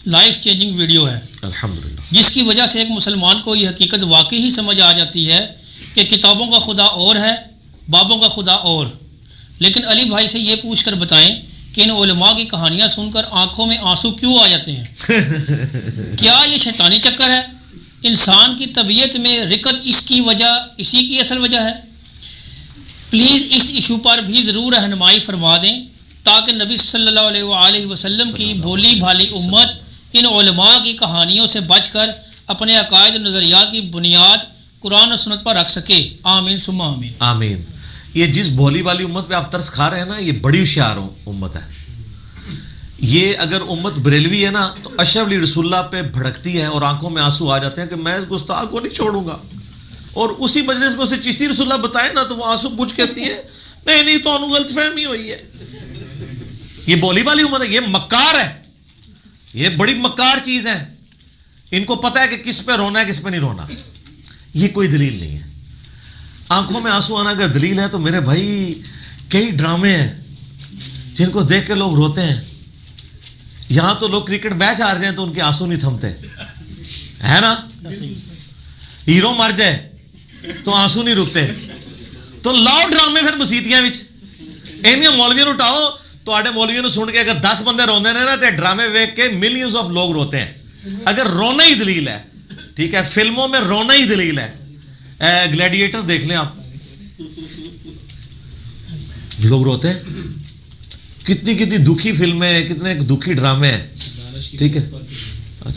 لائف چینجنگ ویڈیو ہے الحمدللہ، جس کی وجہ سے ایک مسلمان کو یہ حقیقت واقعی ہی سمجھ آ جاتی ہے کہ کتابوں کا خدا اور ہے، بابوں کا خدا اور. لیکن علی بھائی سے یہ پوچھ کر بتائیں کہ ان علماء کی کہانیاں سن کر آنکھوں میں آنسو کیوں آ جاتے ہیں؟ کیا یہ شیطانی چکر ہے؟ انسان کی طبیعت میں رقت اسی کی اصل وجہ ہے؟ پلیز اس ایشو پر بھی ضرور رہنمائی فرما دیں تاکہ نبی صلی اللہ علیہ وآلہ وسلم کی بھولی بھالی امت ان علماء کی کہانیوں سے بچ کر اپنے عقائد و نظریات کی بنیاد قرآن و سنت پر رکھ سکے. آمین ثم آمین. آمین. یہ جس بھولی والی امت پہ آپ ترس کھا رہے ہیں نا، یہ بڑی ہوشیار امت ہے. یہ اگر امت بریلوی ہے نا تو اشرف علی رسول اللہ پہ بھڑکتی ہے اور آنکھوں میں آنسو آ جاتے ہیں کہ میں اس گستاخ کو نہیں چھوڑوں گا, اور اسی مجلس میں اسے چشتی رسول اللہ بتائے نا تو وہ آنسو پوچھ کہتی ہے نہیں تو انہوں غلط فہمی ہوئی ہے. یہ بولی والی امت ہے, یہ مکار ہے, یہ بڑی مکار چیز ہے. ان کو پتہ ہے کہ کس پہ رونا ہے کس پہ نہیں رونا. یہ کوئی دلیل نہیں ہے. آنکھوں میں آنسو آنا اگر دلیل ہے تو میرے بھائی کئی ڈرامے ہیں جن کو دیکھ کے لوگ روتے ہیں. یہاں تو لوگ کرکٹ میچ ہار جائیں تو ان کے آنسو نہیں تھمتے, ہے نا. ہیرو مر جائے تو آنسو نہیں رکتے. تو لاؤ ڈرامے پھر مسیتیاں وچ اینیاں مولویوں اٹھاؤ. تواڈے مولویوں نے سن کے اگر 10 بندے روندے نے نا تے ڈرامے ویکھ کے ملینز آف لوگ روتے ہیں. اگر رونا ہی دلیل ہے, ٹھیک ہے, فلموں میں رونا ہی دلیل ہے. گلیڈیٹر دیکھ لیں آپ, لوگ روتے ہیں. کتنی دکھی فلمیں, کتنے دکھی ڈرامے ہیں, ٹھیک ہے.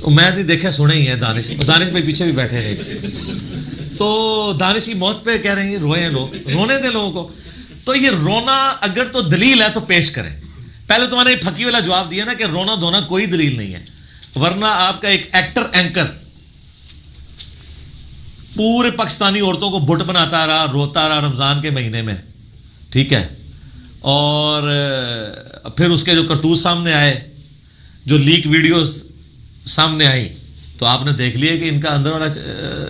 میں نہیں دیکھا, سنے ہی ہیں. دانش بھائی پیچھے بھی بیٹھے ہیں. تو دانش کی موت پہ کہہ رہے ہیں روئے ہیں لوگ, رونے دیں لوگوں کو. تو یہ رونا اگر تو دلیل ہے تو پیش کریں. پہلے تمہارے پھکی والا جواب دیا نا کہ رونا دھونا کوئی دلیل نہیں ہے, ورنہ آپ کا ایک ایکٹر اینکر پورے پاکستانی عورتوں کو بٹ بناتا رہا, روتا رہا رمضان کے مہینے میں, ٹھیک ہے. اور پھر اس کے جو کرتوت سامنے آئے, جو لیک ویڈیوز سامنے آئی, تو آپ نے دیکھ لیا کہ ان کا اندر والا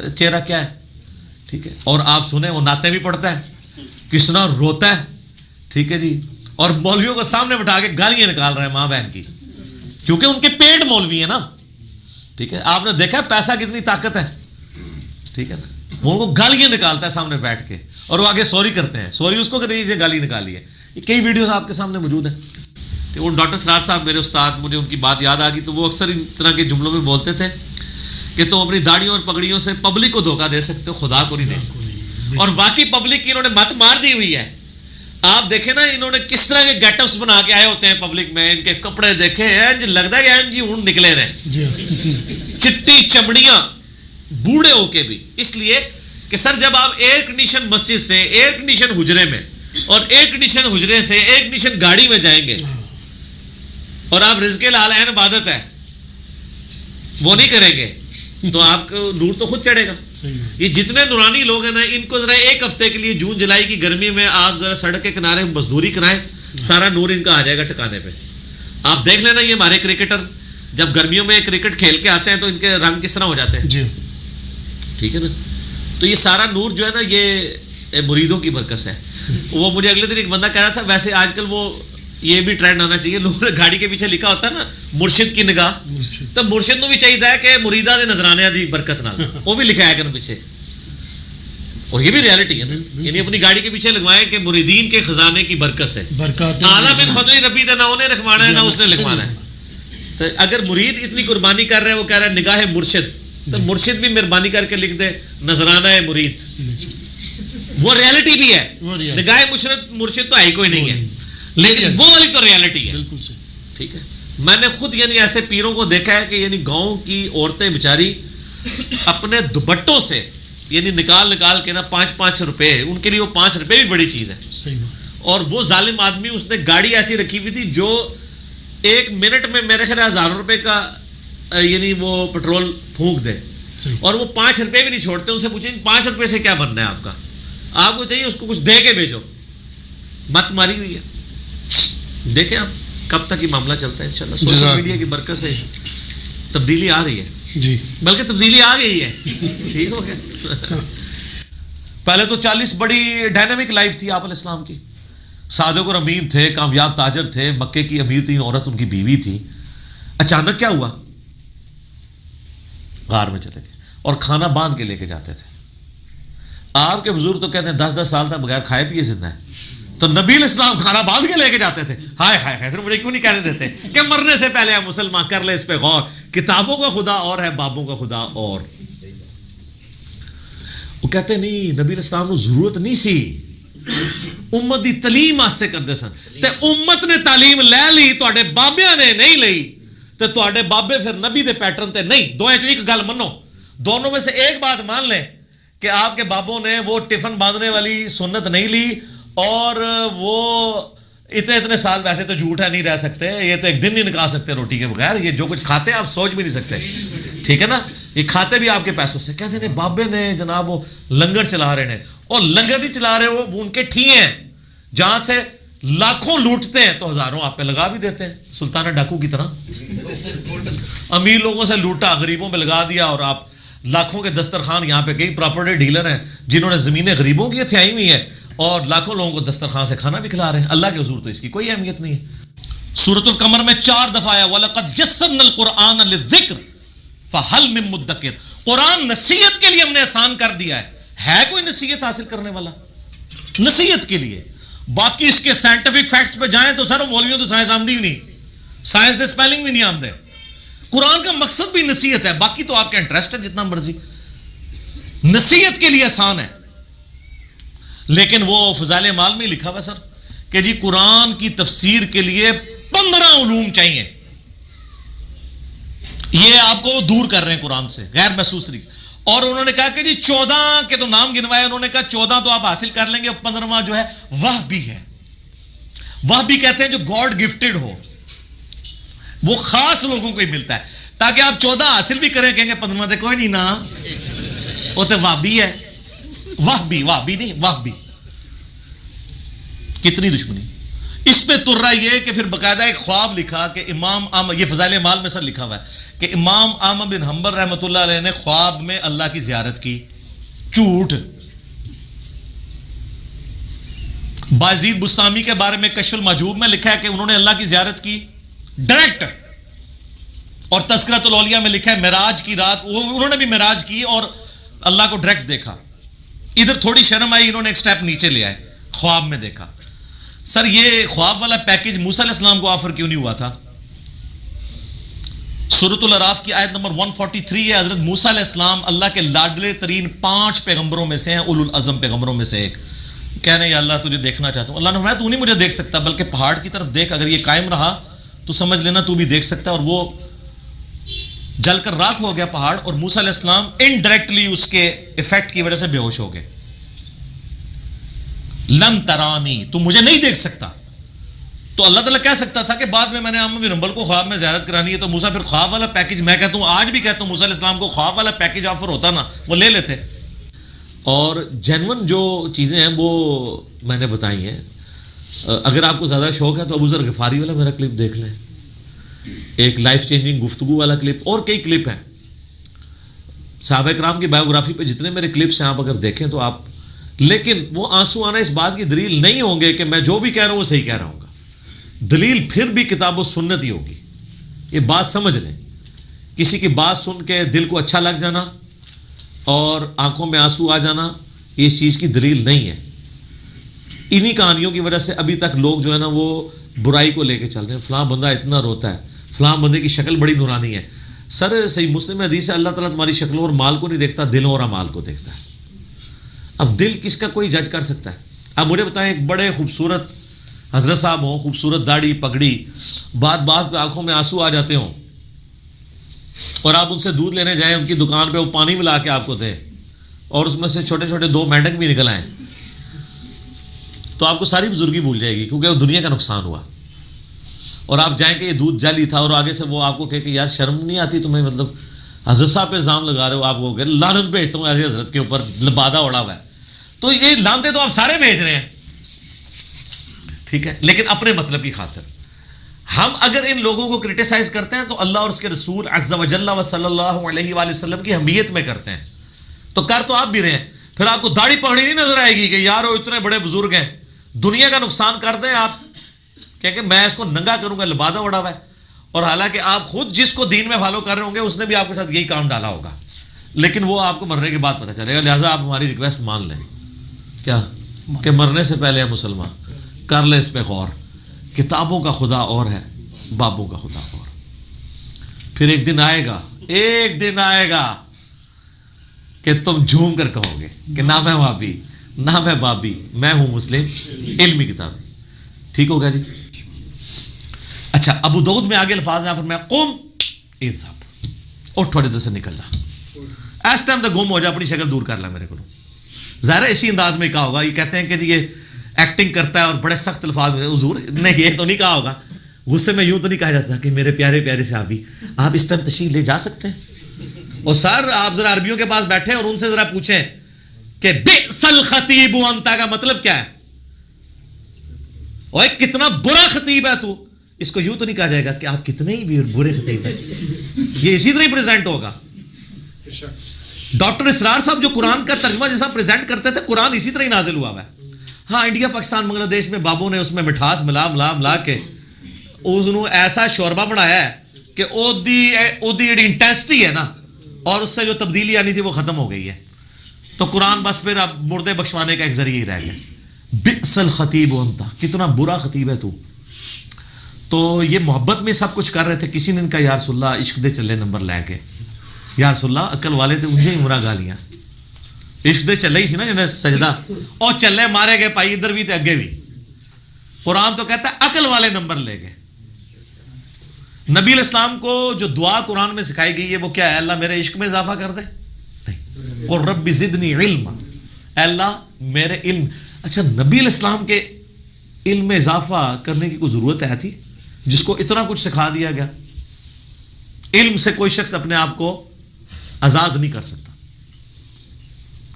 چہرہ کیا ہے, ٹھیک ہے. اور آپ سنیں وہ نعتیں بھی پڑھتا ہے, کس طرح روتا ہے, ٹھیک ہے جی. اور مولویوں کو سامنے بٹھا کے گالیاں نکال رہے ہیں ماں بہن کی, کیونکہ ان کے پیٹ مولوی ہیں نا, ٹھیک ہے. آپ نے دیکھا پیسہ کتنی طاقت ہے, ٹھیک ہے نا. وہ ان کو گالیاں نکالتا ہے سامنے بیٹھ کے, اور وہ آگے سوری کرتے ہیں. سوری اس کو کہ نہیں گالی نکالی ہے. یہ کئی ویڈیوز آپ کے سامنے موجود ہیں. تو وہ ڈاکٹر سرار صاحب میرے استاد, مجھے ان کی بات یاد آ گئی. تو وہ اکثر ان طرح کے جملوں میں بولتے تھے کہ تم اپنی داڑھیوں اور پگڑیوں سے پبلک کو دھوکہ دے سکتے ہو, خدا کو نہیں دے سکتے. اور واقعی پبلک کی انہوں نے مت مار دی ہوئی ہے. آپ دیکھیں نا انہوں نے کس طرح کے گیٹ اپس بنا کے آئے ہوتے ہیں پبلک میں. ان کے کپڑے دیکھے ہیں, لگتا ہے کہ جی ہوں نکلے رہے, چٹی چمڑیاں, بوڑھے ہو کے بھی. اس لیے کہ سر جب آپ ایئر کنڈیشن مسجد سے ایئر کنڈیشن حجرے میں, اور ایئر کنڈیشن حجرے سے ایئر کنڈیشن گاڑی میں جائیں گے, اور آپ رزق الحال عین عبادت ہے وہ نہیں کریں گے, تو آپ کو نور تو خود چڑھے گا. یہ جتنے نورانی لوگ ہیں نا, ان کو ذرا ایک ہفتے کے لیے جون جولائی کی گرمی میں آپ ذرا سڑک کے کنارے مزدوری کرائیں, سارا نور ان کا آ جائے گا ٹھکانے پہ. آپ دیکھ لینا یہ ہمارے کرکٹر جب گرمیوں میں کرکٹ کھیل کے آتے ہیں تو ان کے رنگ کس طرح ہو جاتے ہیں, ٹھیک ہے نا. تو یہ سارا نور جو ہے نا یہ مریدوں کی برکت ہے. وہ مجھے اگلے دن ایک بندہ کہہ رہا تھا, ویسے آج کل وہ یہ بھی ٹرینڈ آنا چاہیے, لوگ گاڑی کے پیچھے لکھا ہوتا ہے نا مرشد کی نگاہ, تو مرشد کو بھی چاہیے کہ مریدہ دے نظرانے دی برکت نال وہ بھی لکھایا کرن پیچھے. اور یہ بھی ریالٹی ہے نا, یعنی اپنی گاڑی کے پیچھے لگوائے کہ مریدین کے خزانے کی برکت ہے. اعلیٰ من فضل ربی نہ انہیں رکھوانا ہے نہ اس نے لکھوانا ہے. تو اگر مرید اتنی قربانی کر رہے ہیں, وہ کہہ رہا ہے نگاہ مرشد, تو مرشد بھی مہربانی کر کے لکھ دے نذرانہ ہے مرید. وہ ریالٹی بھی ہے, نگاہ مرشد تو ہے ہی کوئی نہیں ہے, لیکن وہ والی تو ریالٹی ہے, ٹھیک ہے. میں نے خود یعنی ایسے پیروں کو دیکھا ہے کہ یعنی گاؤں کی عورتیں بیچاری اپنے دوپٹوں سے یعنی نکال کے نا 5-5 روپے, ان کے لیے وہ 5 روپے بھی بڑی چیز ہے. اور وہ ظالم آدمی اس نے گاڑی ایسی رکھی ہوئی تھی جو 1 منٹ میں میرے خیال 1000 روپے کا یعنی وہ پٹرول پھونک دے, اور وہ 5 روپے بھی نہیں چھوڑتے. ان سے پوچھیں 5 روپے سے کیا بننا ہے آپ کا, آپ کو چاہیے اس کو کچھ دے کے بھیجو. مت ماری ہوئی ہے. دیکھیں آپ کب تک یہ معاملہ چلتا ہے. انشاءاللہ سوشل میڈیا کی برکت سے تبدیلی آ رہی ہے جی, بلکہ تبدیلی آ گئی ہے, ٹھیک ہو گیا. پہلے تو 40 بڑی ڈائنامک لائف تھی آپ علیہ السلام کی. صادق اور امین تھے, کامیاب تاجر تھے, مکے کی امیر ترین عورت ان کی بیوی تھی. اچانک کیا ہوا, غار میں چلے گئے اور کھانا باندھ کے لے کے جاتے تھے. آپ کے بزرگ تو کہتے ہیں 10-10 سال تک بغیر کھائے پیے زندہ ہے, تو نبی علیہ السلام کھانا باندھ کے لے کے جاتے تھے. ہائے ہائے ہائے, پھر مجھے کیوں نہیں کہنے دیتے کہ مرنے سے پہلے آپ مسلمان کر لے اس پہ غور. کتابوں کا خدا اور ہے, بابوں کا خدا اور. وہ کہتے نہیں نبی علیہ السلام کو ضرورت نہیں سی, امت دی تعلیم واسطے کرتے سن, تے امت نے تعلیم لے لی, تواڈے بابیاں نے نہیں لئی, تے تواڈے بابے پھر نبی دے پیٹرن تے نہیں. دوئیں چ ایک گل منو, دونوں میں سے ایک بات مان لیں کہ آپ کے بابوں نے وہ ٹفن باندھنے والی سنت نہیں لی, اور وہ اتنے سال ویسے تو جھوٹ ہے نہیں رہ سکتے, یہ تو ایک دن نہیں نکال سکتے روٹی کے بغیر, یہ جو کچھ کھاتے ہیں آپ سوچ بھی نہیں سکتے, ٹھیک ہے نا, یہ کھاتے بھی آپ کے پیسوں سے. کہتے ہیں بابے نے جناب وہ لنگر چلا رہے ہیں, اور لنگر نہیں چلا رہے وہ ان کے ٹھی ہیں جہاں سے لاکھوں لوٹتے ہیں تو ہزاروں آپ پہ لگا بھی دیتے ہیں, سلطانہ ڈاکو کی طرح. امیر لوگوں سے لوٹا, غریبوں پہ لگا دیا, اور آپ لاکھوں کے دسترخوان. یہاں پہ کئی پراپرٹی ڈیلر ہیں جنہوں نے زمینیں غریبوں کی تھیائی ہوئی ہیں اور لاکھوں لوگوں کو دسترخوان سے کھانا بھی کھلا رہے ہیں. اللہ کے حضور تو اس کی کوئی اہمیت نہیں ہے. سورۃ القمر میں 4 دفعہ آیا وَلَقَدْ يَسَّرْنَا الْقُرْآنَ لِلذِّكْرِ فَهَلْ مِن مُدَّكِرٍ. قرآن نصیحت کے لیے ہم نے آسان کر دیا ہے کوئی نصیحت حاصل کرنے والا؟ نصیحت کے لیے. باقی اس کے سائنٹیفک فیکٹس پہ جائیں تو سر مولویوں تو سائنس آمدی بھی نہیں, سائنس دے سپیلنگ بھی نہیں آمدے. قرآن کا مقصد بھی نصیحت ہے, باقی تو آپ کا انٹرسٹ ہے جتنا مرضی. نصیحت کے لیے آسان ہے, لیکن وہ فضائل اعمال میں لکھا ہوا سر کہ جی قرآن کی تفسیر کے لیے 15 علوم چاہیے. یہ آپ کو دور کر رہے ہیں قرآن سے غیر محسوس طریقے. اور انہوں نے کہا کہ جی 14 کے تو نام گنوائے, انہوں نے کہا 14 تو آپ حاصل کر لیں گے, 15واں جو ہے وحبی ہے. وحبی کہتے ہیں جو گاڈ گفٹڈ ہو, وہ خاص لوگوں کو ہی ملتا ہے, تاکہ آپ 14 حاصل بھی کریں, کہیں گے 15واں تو کوئی نہیں نا, وہ تو وحبی ہے. وحبی نہیں وحبی. کتنی دشمنی اس پہ تر رہا یہ کہ پھر باقاعدہ ایک خواب لکھا کہ امام احمد, یہ فضائل اعمال میں سر لکھا ہوا ہے کہ امام احمد بن حنبل رحمۃ اللہ علیہ نے خواب میں اللہ کی زیارت کی. جھوٹ. بازید بستامی کے بارے میں کشف المحجوب میں لکھا ہے کہ انہوں نے اللہ کی زیارت کی ڈائریکٹ, اور تذکرۃ الاولیاء میں لکھا ہے معراج کی رات انہوں نے بھی معراج کی اور اللہ کو ڈائریکٹ دیکھا. ادھر تھوڑی شرم آئی, انہوں نے ایک سٹیپ نیچے لے آئے, خواب میں دیکھا. سر یہ خواب والا پیکج موسیٰ علیہ السلام کو آفر کیوں نہیں ہوا تھا؟ سورۃ الاعراف کی آیت نمبر 143 ہے, حضرت موسیٰ علیہ السلام اللہ کے لاڈلے ترین 5 پیغمبروں میں سے ہیں, اولو العزم پیغمبروں میں سے ایک. کہہ رہے ہیں یا اللہ تجھے دیکھنا چاہتا ہوں. اللہ نے فرمایا تو نہیں مجھے دیکھ سکتا, بلکہ پہاڑ کی طرف دیکھ, اگر یہ قائم رہا تو سمجھ لینا تو بھی دیکھ سکتا ہے. اور وہ جل کر راکھ ہو گیا پہاڑ, اور موسیٰ علیہ السلام انڈائریکٹلی اس کے ایفیکٹ کی وجہ سے بے ہوش ہو گئے. لن ترانی, تو مجھے نہیں دیکھ سکتا. تو اللہ تعالیٰ کہہ سکتا تھا کہ بعد میں نے احمد بن حنبل کو خواب میں زیارت کرانی ہے, تو موسیٰ پھر خواب والا پیکج, میں کہتا ہوں آج بھی کہتا ہوں موسیٰ علیہ السلام کو خواب والا پیکج آفر ہوتا نا, وہ لے لیتے. اور جینون جو چیزیں ہیں وہ میں نے بتائی ہیں. اگر آپ کو زیادہ شوق ہے تو ابو ذر غفاری والا میرا کلپ دیکھ لیں, ایک لائف چینجنگ گفتگو والا کلپ, اور کئی کلپ ہیں صحابہ کرام کی بایوگرافی پہ. جتنے میرے کلپس ہیں آپ اگر دیکھیں تو آپ, لیکن وہ آنسو آنا اس بات کی دلیل نہیں ہوں گے کہ میں جو بھی کہہ رہا ہوں وہ صحیح کہہ رہا ہوں گا. دلیل پھر بھی کتاب و سنت ہی ہوگی. یہ بات سمجھ لیں, کسی کی بات سن کے دل کو اچھا لگ جانا اور آنکھوں میں آنسو آ جانا یہ اس چیز کی دلیل نہیں ہے. انہی کہانیوں کی وجہ سے ابھی تک لوگ جو ہے نا وہ برائی کو لے کے چل رہے ہیں. فلاں بندہ اتنا روتا ہے, فلاں بندے کی شکل بڑی نورانی ہے. سر صحیح مسلم حدیث ہے اللہ تعالیٰ تمہاری شکلوں اور مال کو نہیں دیکھتا, دلوں اور اعمال کو دیکھتا ہے. اب دل کس کا کوئی جج کر سکتا ہے؟ اب مجھے بتائیں, ایک بڑے خوبصورت حضرت صاحب ہوں, خوبصورت داڑھی پگڑی, بات پہ آنکھوں میں آنسو آ جاتے ہوں, اور آپ ان سے دودھ لینے جائیں ان کی دکان پہ, وہ پانی ملا کے آپ کو دے اور اس میں سے چھوٹے چھوٹے 2 مینڈک بھی نکل آئیں, تو آپ کو ساری بزرگی بھول جائے گی, کیونکہ وہ دنیا کا نقصان ہوا. اور آپ جائیں کہ یہ دودھ جعلی تھا, اور آگے سے وہ آپ کو کہے کہ یار شرم نہیں آتی تمہیں, مطلب حضرت صاحب پہ الزام لگا رہے ہو, آپ کو کہ لعنت بھیجتا ہوں ایسے حضرت کے اوپر, لبادہ اڑا ہوا ہے. تو یہ لانتے تو آپ سارے بھیج رہے ہیں, ٹھیک ہے, لیکن اپنے مطلب کی خاطر. ہم اگر ان لوگوں کو کرٹیسائز کرتے ہیں تو اللہ اور اس کے رسول عز و جل و صلی اللہ علیہ وآلہ وسلم کی حمیت میں کرتے ہیں. تو کر تو آپ بھی رہے ہیں, پھر آپ کو داڑھی پگڑی نہیں نظر آئے گی کہ یار وہ اتنے بڑے بزرگ ہیں, دنیا کا نقصان کر دیں آپ کہ میں اس کو ننگا کروں گا, لبادہ اڑا ہوا ہے. اور حالانکہ آپ خود جس کو دین میں فالو کر رہے ہوں گے اس نے بھی آپ کے ساتھ یہی کام ڈالا ہوگا, لیکن وہ آپ کو مرنے کے بعد پتہ چلے گا. لہٰذا آپ ہماری ریکویسٹ مان لیں, کیا کہ مرنے سے پہلے ہے مسلمان, کر لیں اس پہ غور. کتابوں کا خدا اور ہے, بابوں کا خدا اور. پھر ایک دن آئے گا کہ تم جھوم کر کہو گے کہ نہ میں وہابی نہ میں بابی, میں ہوں مسلم. علمی کتاب, ٹھیک ہوگا جی. اچھا, ابو داؤد میں آگے الفاظ ہیں, فرمایا قم اذهب, اٹھ تھوڑے دیر سے نکل جا, اس ٹائم تو گم ہو جا, اپنی شکل دور کر لا میرے کو. ظاہر ہے اسی انداز میں کہا ہوگا. یہ کہتے ہیں کہ جی یہ ایکٹنگ کرتا ہے اور بڑے سخت الفاظ میں حضور نے یہ تو نہیں کہا ہوگا, غصے میں یوں تو نہیں کہا جاتا کہ میرے پیارے پیارے صحابی آپ اس ٹائم تشریف لے جا سکتے ہیں. اور سر آپ ذرا عربیوں کے پاس بیٹھے اور ان سے ذرا پوچھیں کہ بئس الخطیب انت کا مطلب کیا ہے, اور کتنا برا خطیب ہے تو, اس کو یوں تو نہیں کہا جائے گا کہ آپ کتنے ہی برے خطیب ہیں. یہ اسی طرح ہی پریزنٹ ہوگا. ڈاکٹر اسرار صاحب جو قرآن کا ترجمہ جیسا پریزنٹ کرتے تھے, قرآن اسی طرح ہی نازل ہوا ہے. ہاں انڈیا پاکستان بنگلہ دیش میں بابوں نے اس میں مٹھاس ملا کے اس نے ایسا شوربہ بنایا ہے کہ او دی انٹینسٹی ہے نا, اور اس سے جو تبدیلی آنی تھی وہ ختم ہو گئی ہے. تو قرآن بس پھر اب مردے بخشوانے کا ایک ذریعہ ہی رہ گیا. بئس الخطیب انت, کتنا برا خطیب ہے تو. تو یہ محبت میں سب کچھ کر رہے تھے. کسی نے ان کا یا رسول اللہ عشق دے چلے نمبر لے کے, یا رسول اللہ عقل والے تھے انہیں ہی مرا گالیاں, عشق دے چلے ہی سی نا جنہیں سجدہ, اور چلے مارے گئے پائی ادھر بھی تے اگے بھی. قرآن تو کہتا ہے عقل والے نمبر لے گئے. نبی علیہ السلام کو جو دعا قرآن میں سکھائی گئی ہے وہ کیا ہے؟ اللہ میرے عشق میں اضافہ کر دے. نہیں, قل رب زدنی علما, اے اللہ میرے علم. اچھا نبی علیہ السلام کے علم میں اضافہ کرنے کی کوئی ضرورت ہے تھی جس کو اتنا کچھ سکھا دیا گیا؟ علم سے کوئی شخص اپنے آپ کو آزاد نہیں کر سکتا.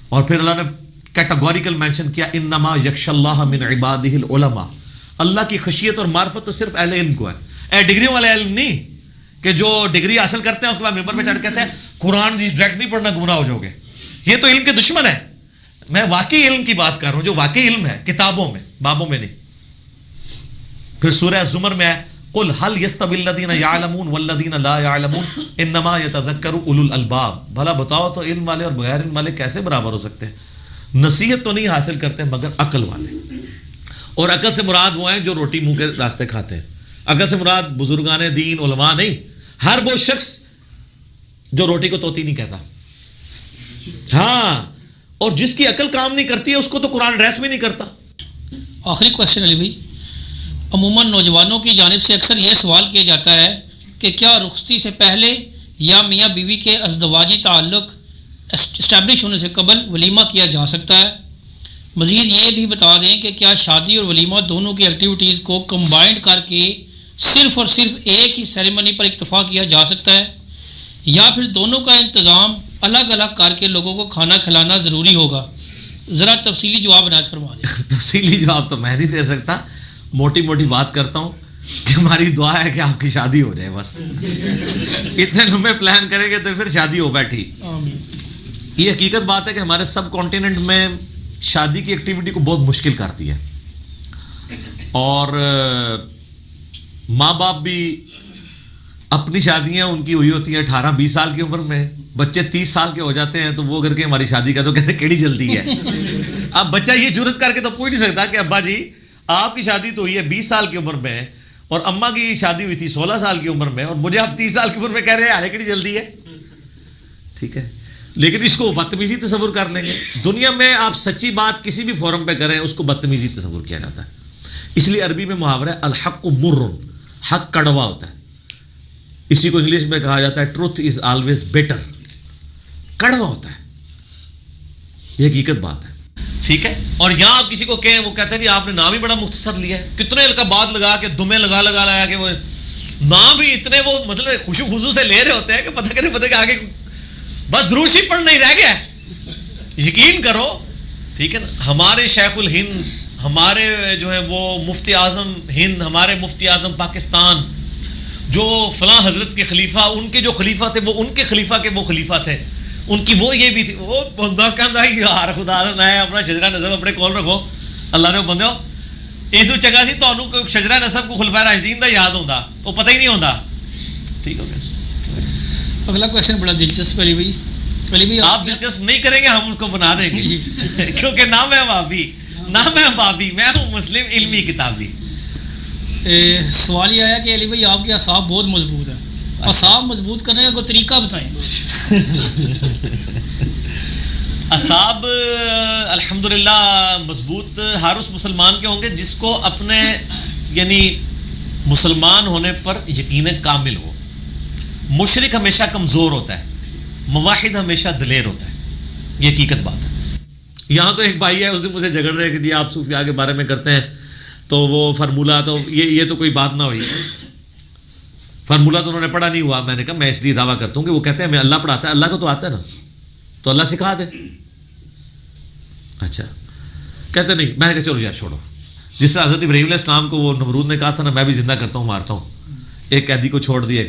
اور پھر اللہ نے کیٹاگوریکل مینشن کیا انما یخشی اللہ من عبادہ العلماء, اللہ کی خشیت اور معرفت تو صرف اہل علم کو ہے. ڈگریوں والے علم نہیں کہ جو ڈگری حاصل کرتے ہیں اس کے بعد ممبر پہ چڑھ کہتے ہیں قرآن ڈائریکٹ نہیں پڑھنا گمراہ ہو جاؤ گے. یہ تو علم کے دشمن ہے. میں واقعی علم کی بات کر رہا ہوں جو واقعی علم ہے, کتابوں میں بابوں میں نہیں. پھر سورہ زمر میں ہے قل هل يستوي الذين يعلمون والذين لا يعلمون انما يتذكر اولو الالباب. بھلا بتاؤ تو علم والے اور بغیر علم والے کیسے برابر ہو سکتے ہیں؟ نصیحت تو نہیں حاصل کرتے مگر عقل والے. اور عقل سے مراد وہ ہیں جو روٹی منہ کے راستے کھاتے ہیں. عقل سے مراد بزرگان دین علماء نہیں, ہر وہ شخص جو روٹی کو توتی نہیں کہتا. ہاں, اور جس کی عقل کام نہیں کرتی ہے اس کو تو قرآن ڈریس بھی نہیں کرتا. آخری کوشچن علی بھائی, عموماً نوجوانوں کی جانب سے اکثر یہ سوال کیا جاتا ہے کہ کیا رخصتی سے پہلے یا میاں بیوی کے ازدواجی تعلق اسٹیبلش ہونے سے قبل ولیمہ کیا جا سکتا ہے؟ مزید یہ بھی بتا دیں کہ کیا شادی اور ولیمہ دونوں کی ایکٹیویٹیز کو کمبائنڈ کر کے صرف اور صرف ایک ہی سیریمنی پر اکتفا کیا جا سکتا ہے, یا پھر دونوں کا انتظام الگ الگ کر کے لوگوں کو کھانا کھلانا ضروری ہوگا؟ ذرا تفصیلی جواب عنایت فرما دیں. تفصیلی جواب تو میں نہیں دے سکتا, موٹی موٹی بات کرتا ہوں کہ ہماری دعا ہے کہ آپ کی شادی ہو جائے بس. اتنے لمبے پلان کریں گے تو پھر شادی ہو بیٹھی. یہ حقیقت بات ہے کہ ہمارے سب کانٹیننٹ میں شادی کی ایکٹیویٹی کو بہت مشکل کرتی ہے, اور ماں باپ بھی اپنی شادیاں ان کی ہوئی ہوتی ہیں 18-20 سال کی عمر میں, بچے 30 سال کے ہو جاتے ہیں تو وہ کر کے ہماری شادی کا تو کہتے ہیں کیڑی جلدی ہے. اب بچہ یہ جرت کر کے تو پوچھ نہیں سکتا کہ ابا جی آپ کی شادی تو ہوئی ہے 20 سال کی عمر میں اور اماں کی شادی ہوئی تھی 16 سال کی عمر میں, اور مجھے آپ 30 سال کی عمر میں کہہ رہے ہیں ارے کیڑی جلدی ہے. ٹھیک ہے, لیکن اس کو بدتمیزی تصور کر لیں گے. دنیا میں آپ سچی بات کسی بھی فورم پہ کریں اس کو بدتمیزی تصور کیا جاتا ہے. اس لیے عربی میں محاورہ ہے الحق مر, حق کڑوا ہوتا ہے. اسی کو انگلش میں کہا جاتا ہے ٹروتھ از آلویز بیٹر, کڑوا ہوتا ہے. یہ حقیقت بات ہے. ٹھیک ہے, اور یہاں آپ کسی کو کہیں وہ کہتے ہیں جی آپ نے نام ہی بڑا مختصر لیا ہے, کتنے القابات لگا کے دمیں لگا کے وہ نام بھی اتنے وہ مطلب خوشو خضو سے لے رہے ہوتے ہیں کہ پتہ کہ آگے بس دروشی پڑھنا ہی رہ گیا. یقین کرو ٹھیک ہے نا, ہمارے شیخ الہند, ہمارے جو ہے وہ مفتی اعظم ہند, ہمارے مفتی اعظم پاکستان, جو فلاں حضرت کے خلیفہ, ان کے جو خلیفہ تھے وہ ان کے خلیفہ کے وہ خلیفہ تھے, ان کی وہ یہ بھی تھی. وہ بندہ کہندا یار خدا نہ ہے اپنا شجرہ نسب اپنے کول رکھو, اللہ دے بندے ہو اس تو چنگا سی تانوں کوئی شجرہ نسب کو خلفائے راشدین دا یاد ہوندا, وہ پتہ ہی نہیں ہوندا. ٹھیک ہو گیا. اگلا کوشچن بڑا دلچسپ ہے علی بھائی. آپ دلچسپ نہیں کریں گے ہم ان کو بنا دیں گے کیونکہ نہ میں وابی نہ میں بابی, میں ہوں مسلم علمی کتابی. سوال یہ آیا کہ علی بھائی آپ کے اعصاب بہت مضبوط ہیں, اعصاب مضبوط کرنے کا کوئی طریقہ بتائیں. اعصاب الحمدللہ مضبوط ہر اس مسلمان کے ہوں گے جس کو اپنے یعنی مسلمان ہونے پر یقین کامل ہو. مشرک ہمیشہ کمزور ہوتا ہے, موحد ہمیشہ دلیر ہوتا ہے. یہ حقیقت بات ہے. یہاں تو ایک بھائی ہے اس دن مجھے جھگڑ رہے کہ جی آپ صوفیاء کے بارے میں کرتے ہیں تو وہ فارمولہ تو یہ تو کوئی بات نہ ہوئی. فارمولہ تو انہوں نے پڑھا نہیں ہوا. میں نے کہا میں اس لیے دعویٰ کرتا ہوں کہ وہ کہتے ہیں میں اللہ پڑھاتا ہے, اللہ کو تو آتا ہے نا, تو اللہ سکھا دے. اچھا کہتے نہیں. میں نے کہا چلو یار چھوڑو. جس طرح حضرت ابراہیم علیہ السلام کو وہ نمرود نے کہا تھا نا میں بھی زندہ کرتا ہوں مارتا ہوں, ایک قیدی کو چھوڑ دیا,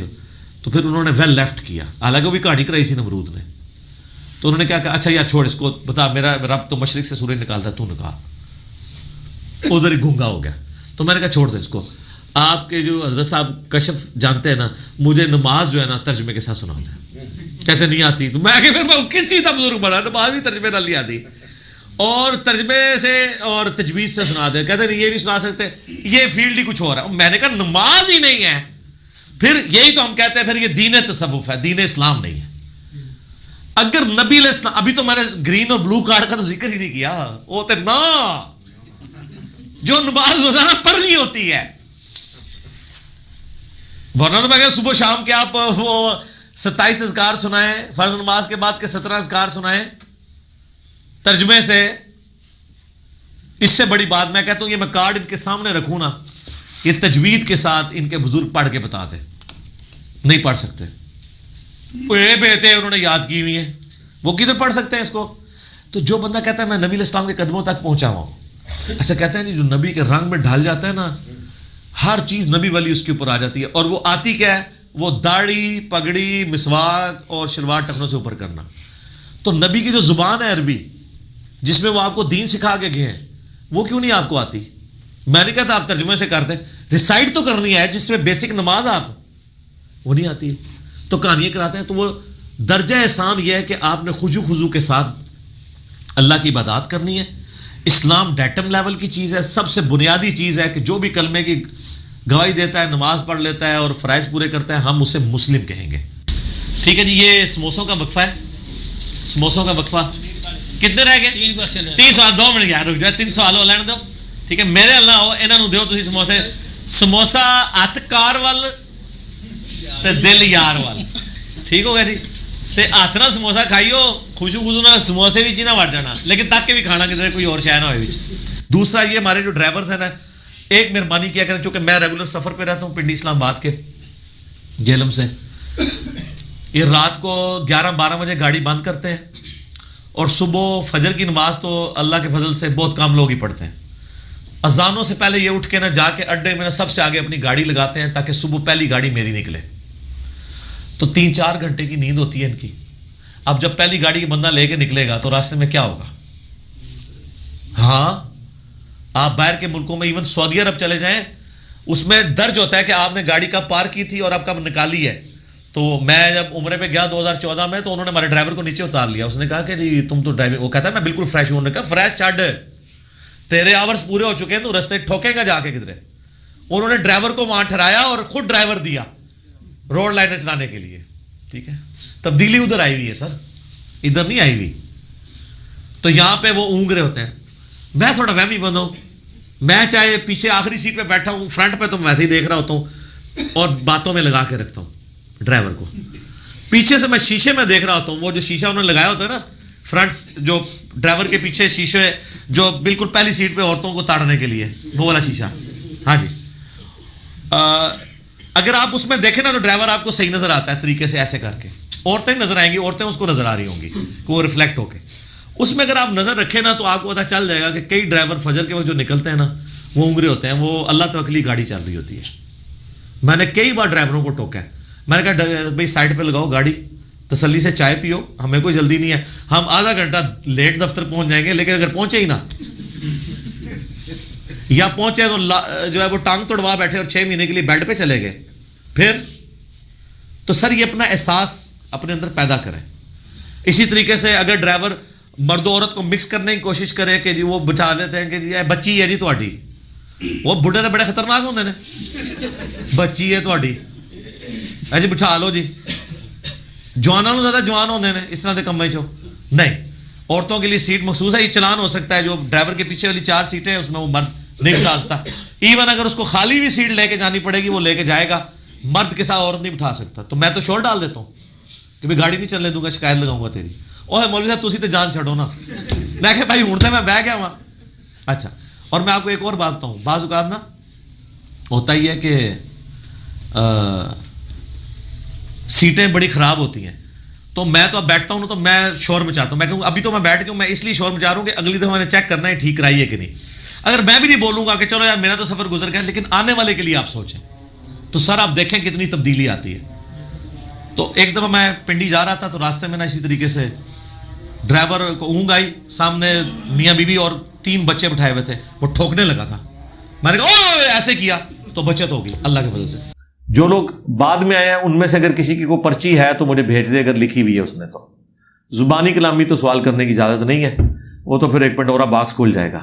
تو پھر انہوں نے ویل لیفٹ کیا. حالانکہ وہ بھی کہانی کرائی سی نمرود نے. تو انہوں نے کیا کہا اچھا یار چھوڑ اس کو, بتا میرا رب تو مشرق سے سورج نکالتا ہے, تو نکال. ادھر ہی گونگا ہو گیا. تو میں نے کہا چھوڑ دے اس کو. آپ کے جو حضرت صاحب کشف جانتے ہیں نا, مجھے نماز جو ہے نا ترجمے کے ساتھ سناتے ہیں, کہتے نہیں آتی. تو میں کہ پھر میں کس چیز کا بزرگ بنا, نماز بھی ترجمے نہ نہیں آتی, اور ترجمے سے اور تجوید سے سنا دے. کہتے نہیں یہ نہیں سنا سکتے, یہ فیلڈ ہی کچھ اور ہے. میں نے کہا نماز ہی نہیں ہے, پھر یہی تو ہم کہتے ہیں پھر یہ دین تصوف ہے, دین اسلام نہیں ہے. اگر نبی علیہ السلام, ابھی تو میں نے گرین اور بلو کارڈ کا تو ذکر ہی نہیں کیا, وہ تو نا جو نماز روزانہ پڑھنی ہوتی ہے. ورنہ تو میں کہا صبح شام کے آپ وہ 27 اذکار سنائیں, فرض نماز کے بعد کے 17 اذکار سنائیں ترجمے سے. اس سے بڑی بات میں کہتا ہوں یہ میں کارڈ ان کے سامنے رکھوں نا, یہ تجوید کے ساتھ ان کے بزرگ پڑھ کے بتا دیں, نہیں پڑھ سکتے. بیٹے انہوں نے یاد کی ہوئی ہیں, وہ کدھر پڑھ سکتے ہیں اس کو. تو جو بندہ کہتا ہے میں نبی علیہ السلام کے قدموں تک پہنچا ہوا ہوں, اچھا کہتے ہیں جو نبی کے رنگ میں ڈھل جاتا ہے نا, ہر چیز نبی والی اس کے اوپر آ جاتی ہے. اور وہ آتی کیا ہے, وہ داڑھی پگڑی مسواک اور شلوار ٹخنوں سے اوپر کرنا. تو نبی کی جو زبان ہے عربی جس میں وہ آپ کو دین سکھا کے گئے ہیں, وہ کیوں نہیں آپ کو آتی. میں نہیں کہتا آپ ترجمے سے کرتے, ریسائٹ تو کرنی ہے جس میں بیسک نماز آپ, وہ نہیں آتی تو کہانیاں کراتے ہیں. تو وہ درجہ احسان یہ ہے کہ آپ نے خضوع کے ساتھ اللہ کی عبادات کرنی ہے. اسلام ڈیٹم لیول کی چیز ہے, سب سے بنیادی چیز ہے کہ جو بھی کلمے کی گواہی دیتا ہے, نماز پڑھ لیتا ہے اور فرائض پورے کرتا ہے, ہم اسے مسلم کہیں گے. ٹھیک ہے جی, یہ سموسوں کا وقفہ ہے. سموسوں کا وقفہ کتنے رہ گئے؟ 3 سوال. 2 منٹ یار رک جائے, 3 سوال ہو لینے دو. ٹھیک ہے میرے اللہ ہو انہوں دیو تسی سموسے. سموسا ہاتھ کار وال تے دل یار وال, ٹھیک ہو گیا جی. تے ہاتھ نہ سموسا کھائیو, خوشو نہ سموسے بھی نہ وڑ جانا, لیکن تک کے بھی کھانا کدھر کوئی اور شے نہ ہوئے. دوسرا یہ ہمارے جو ڈرائیورز ہیں نا, ایک مہربانی کیا کریں, چونکہ میں ریگولر سفر پہ رہتا ہوں پنڈی اسلام آباد کے جہلم سے, یہ رات کو 11-12 بجے گاڑی بند کرتے ہیں, اور صبح فجر کی نماز تو اللہ کے فضل سے بہت کم لوگ ہی پڑھتے ہیں. اذانوں سے پہلے یہ اٹھ کے نا جا کے اڈے میں سب سے آگے اپنی گاڑی لگاتے ہیں تاکہ صبح پہلی گاڑی میری نکلے. تو 3-4 گھنٹے کی نیند ہوتی ہے ان کی. اب جب پہلی گاڑی کی بندہ لے کے نکلے گا تو راستے میں کیا ہوگا. ہاں آپ باہر کے ملکوں میں ایون سعودی عرب چلے جائیں, اس میں درج ہوتا ہے کہ آپ نے گاڑی کب پارک کی تھی اور آپ کب نکالی ہے. تو میں جب عمرے پہ گیا 2014 میں, تو انہوں نے ہمارے ڈرائیور کو نیچے اتار لیا. اس نے کہا کہ جی تم تو ڈرائیور, وہ کہتا ہے میں بالکل فریش ہوں. انہوں نے کہا فریش چھڈ, تیرے آورس پورے ہو چکے ہیں, تو رستے ٹھوکے گا جا کے کدھرے. انہوں نے ڈرائیور کو وہاں ٹھہرایا اور خود ڈرائیور دیا روڈ لائنر چلانے کے لیے. ٹھیک ہے, تبدیلی ادھر آئی ہوئی ہے سر, ادھر نہیں آئی ہوئی. تو یہاں پہ وہ اونگ رہے ہوتے ہیں. میں تھوڑا وہمی بندہ ہوں, میں چاہے پیچھے آخری سیٹ پہ بیٹھا ہوں, فرنٹ پہ تو ویسے ہی دیکھ رہا ہوتا ہوں اور باتوں میں لگا کے رکھتا ہوں ڈرائیور کو. پیچھے سے میں شیشے میں دیکھ رہا ہوتا ہوں, وہ جو شیشہ انہوں نے لگایا ہوتا ہے نا فرنٹ, جو ڈرائیور کے پیچھے شیشے جو بالکل پہلی سیٹ پہ عورتوں کو تاڑنے کے لیے, وہ والا شیشہ. ہاں جی, اگر آپ اس میں دیکھیں نا تو ڈرائیور آپ کو صحیح نظر آتا ہے طریقے سے ایسے کر کے. عورتیں نظر آئیں گی, عورتیں اس کو نظر آ رہی ہوں گی کہ وہ ریفلیکٹ ہو کے. اس میں اگر آپ نظر رکھیں نا تو آپ کو پتہ چل جائے گا کہ کئی ڈرائیور فجر کے وقت جو نکلتے ہیں نا وہ اونگرے ہوتے ہیں, وہ اللہ توکلی گاڑی چل رہی ہوتی ہے. میں نے کئی بار ڈرائیوروں کو ٹوکا ہے. میں نے کہا بھائی سائڈ پہ لگاؤ گاڑی, تسلی سے چائے پیو, ہمیں کوئی جلدی نہیں ہے, ہم آدھا گھنٹہ لیٹ دفتر پہنچ جائیں گے, لیکن اگر پہنچے ہی نا یا پہنچے تو جو ہے وہ ٹانگ توڑوا بیٹھے اور 6 مہینے کے لیے بیڈ پہ چلے گئے, پھر تو سر یہ اپنا احساس اپنے اندر پیدا کریں. اسی طریقے سے اگر ڈرائیور مرد و عورت کو مکس کرنے کی کوشش کرے کہ جی وہ بچا لیتے ہیں کہ جی بچی ہے جی تہاڈی, وہ بڑھے تو بڑے خطرناک ہوندے نے, بچی ہے تہاڈی جی بٹھا لو جی. جوانوں زیادہ جوان ہوندے نے اس طرح کے کمے چو نہیں. عورتوں کے لیے سیٹ مخصوص ہے, یہ چلان ہو سکتا ہے جو ڈرائیور کے پیچھے والی 4 سیٹیں ہیں اس میں وہ مرد نہیں بٹھا سکتا. ایون اگر اس کو خالی بھی سیٹ لے کے جانی پڑے گی وہ لے کے جائے گا, مرد کے ساتھ عورت نہیں بٹھا سکتا. تو میں تو شور ڈال دیتا ہوں کہ بھائی گاڑی نہیں چلنے دوں گا, شکایت لگاؤں گا تیری. اوہ مولوی صاحب تسی تے جان چھڑو نا, میں کہ بھائی ہوں میں بہ گیا وہاں. اچھا, اور میں آپ کو ایک اور بات بتاؤں, بعض اوقات نا ہوتا ہی ہے کہ سیٹیں بڑی خراب ہوتی ہیں, تو میں تو اب بیٹھتا ہوں نا تو میں شور مچاتا ہوں. میں کہوں ابھی تو میں بیٹھ گیا ہوں, میں اس لیے شور مچا رہا ہوں کہ اگلی دفعہ میں نے چیک کرنا ہے ٹھیک کرائی ہے کہ نہیں. اگر میں بھی نہیں بولوں گا کہ چلو یار میرا تو سفر گزر گیا, لیکن آنے والے کے لیے آپ سوچیں, تو سر آپ دیکھیں کتنی تبدیلی آتی ہے. تو ایک دفعہ میں پنڈی جا رہا تھا, تو راستے میں نا اسی طریقے سے ڈرائیور کو اونگ آئی, سامنے میاں بیوی اور 3 بچے بٹھائے ہوئے تھے, وہ ٹھوکنے لگا تھا. میں نے کہا اوہ ایسے کیا, تو بچت ہوگی اللہ کے فضل سے. جو لوگ بعد میں آئے ہیں ان میں سے اگر کسی کی کوئی پرچی ہے تو مجھے بھیج دے, اگر لکھی ہوئی ہے اس نے. تو زبانی کلامی تو سوال کرنے کی اجازت نہیں ہے, وہ تو پھر ایک پنڈورا باکس کھل جائے گا.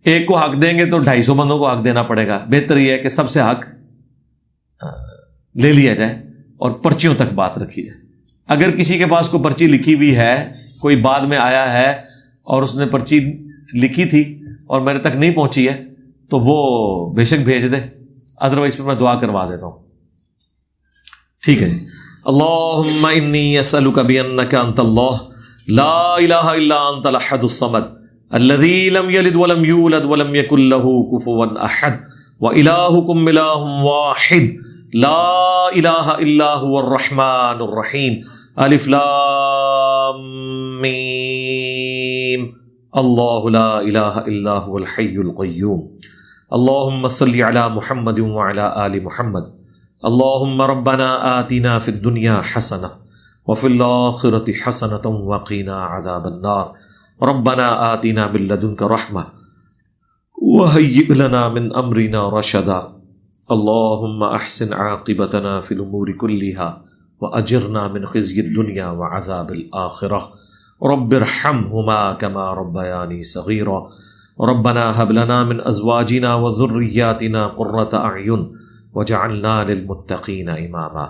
ایک کو حق دیں گے تو 250 بندوں کو حق دینا پڑے گا. بہتر یہ ہے کہ سب سے حق لے لیا جائے اور پرچیوں تک بات رکھی جائے. اگر کسی کے پاس کوئی پرچی لکھی ہوئی ہے, کوئی بعد میں آیا ہے اور اس نے پرچی لکھی تھی اور میرے تک نہیں پہنچی ہے, تو وہ بے شک بھیج دے, ادروائز پھر میں دعا کروا دیتا ہوں. ٹھیک ہے جی. اللہم انی اسألک بانک انت اللہ لا الہ الا انت الاحد الصمد الذی لم یلد ولم یولد ولم یکن له کفوا احد والہکم الہ واحد لا الہ الا هو الرحمن الرحیم الف لام میم اللہ لا الہ الا هو الحی القیوم اللہم صلی علی محمد وعلی آل محمد اللہم ربنا آتنا فی الدنیا حسنہ وفی الآخرۃ حسنۃ وقنا عذاب النار ربنا آتنا من لدنک رحمہ وہیئ لنا من امرنا رشدا اللہم احسن عاقبتنا فی الامور کلہا واجرنا من خزی الدنیا وعذاب الآخرہ رب ارحمہما کما ربیانی صغیرا ربنا هب لنا من ازواجنا وذریاتنا قرۃ اعین وجعلنا للمتقین اماما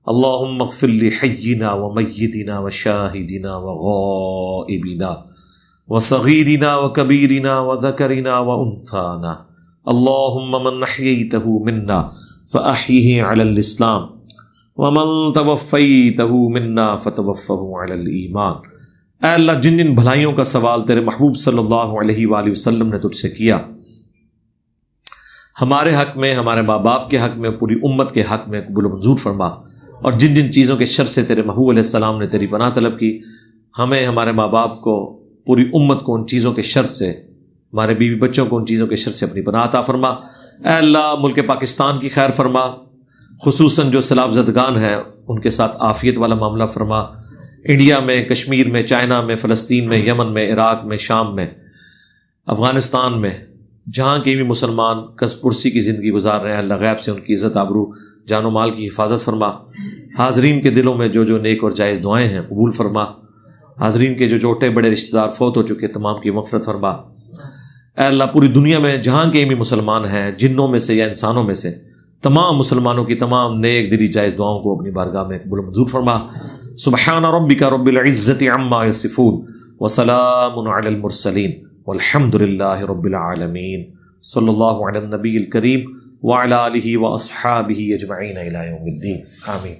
اللہم اغفر لحینا ومیتنا وشاہدنا وغائبنا وصغیرنا وکبیرنا وذکرنا وانثانا اللہم من احییتہ منا فاحیہ علی الاسلام ومن توفیتہ منا فتوفہ علی الایمان. اے اللہ, جن جن بھلائیوں کا سوال تیرے محبوب صلی اللہ علیہ وآلہ وسلم نے تجھ سے کیا, ہمارے حق میں, ہمارے ماں باپ کے حق میں, پوری امت کے حق میں قبول و منظور فرما. اور جن جن چیزوں کے شر سے تیرے محبوب علیہ السلام نے تیری پناہ طلب کی, ہمیں, ہمارے ماں باپ کو, پوری امت کو ان چیزوں کے شر سے, ہمارے بیوی بچوں کو ان چیزوں کے شر سے اپنی پناہ عطا فرما. اے اللہ, ملک پاکستان کی خیر فرما, خصوصاً جو سیلاب زدگان ہیں ان کے ساتھ عافیت والا معاملہ فرما. انڈیا میں, کشمیر میں, چائنا میں, فلسطین میں, یمن میں, عراق میں, شام میں, افغانستان میں, جہاں کے بھی مسلمان کس پرسی کی زندگی گزار رہے ہیں, اللہ غیب سے ان کی عزت آبرو جان و مال کی حفاظت فرما. حاضرین کے دلوں میں جو جو نیک اور جائز دعائیں ہیں قبول فرما. حاضرین کے جو چھوٹے بڑے رشتہ دار فوت ہو چکے تمام کی مغفرت فرما. اے اللہ, پوری دنیا میں جہاں کے بھی مسلمان ہیں, جنوں میں سے یا انسانوں میں سے, تمام مسلمانوں کی تمام نیک دلی جائز دعاؤں کو اپنی بارگاہ میں قبول منظور فرما. سبحان ربک رب العزت عما یصفون وسلام علی المرسلین والحمد للہ رب العالمین. صلی اللہ علی النبی الکریم وعلی آلہ واصحابہ اجمعین الی یوم الدین. آمین.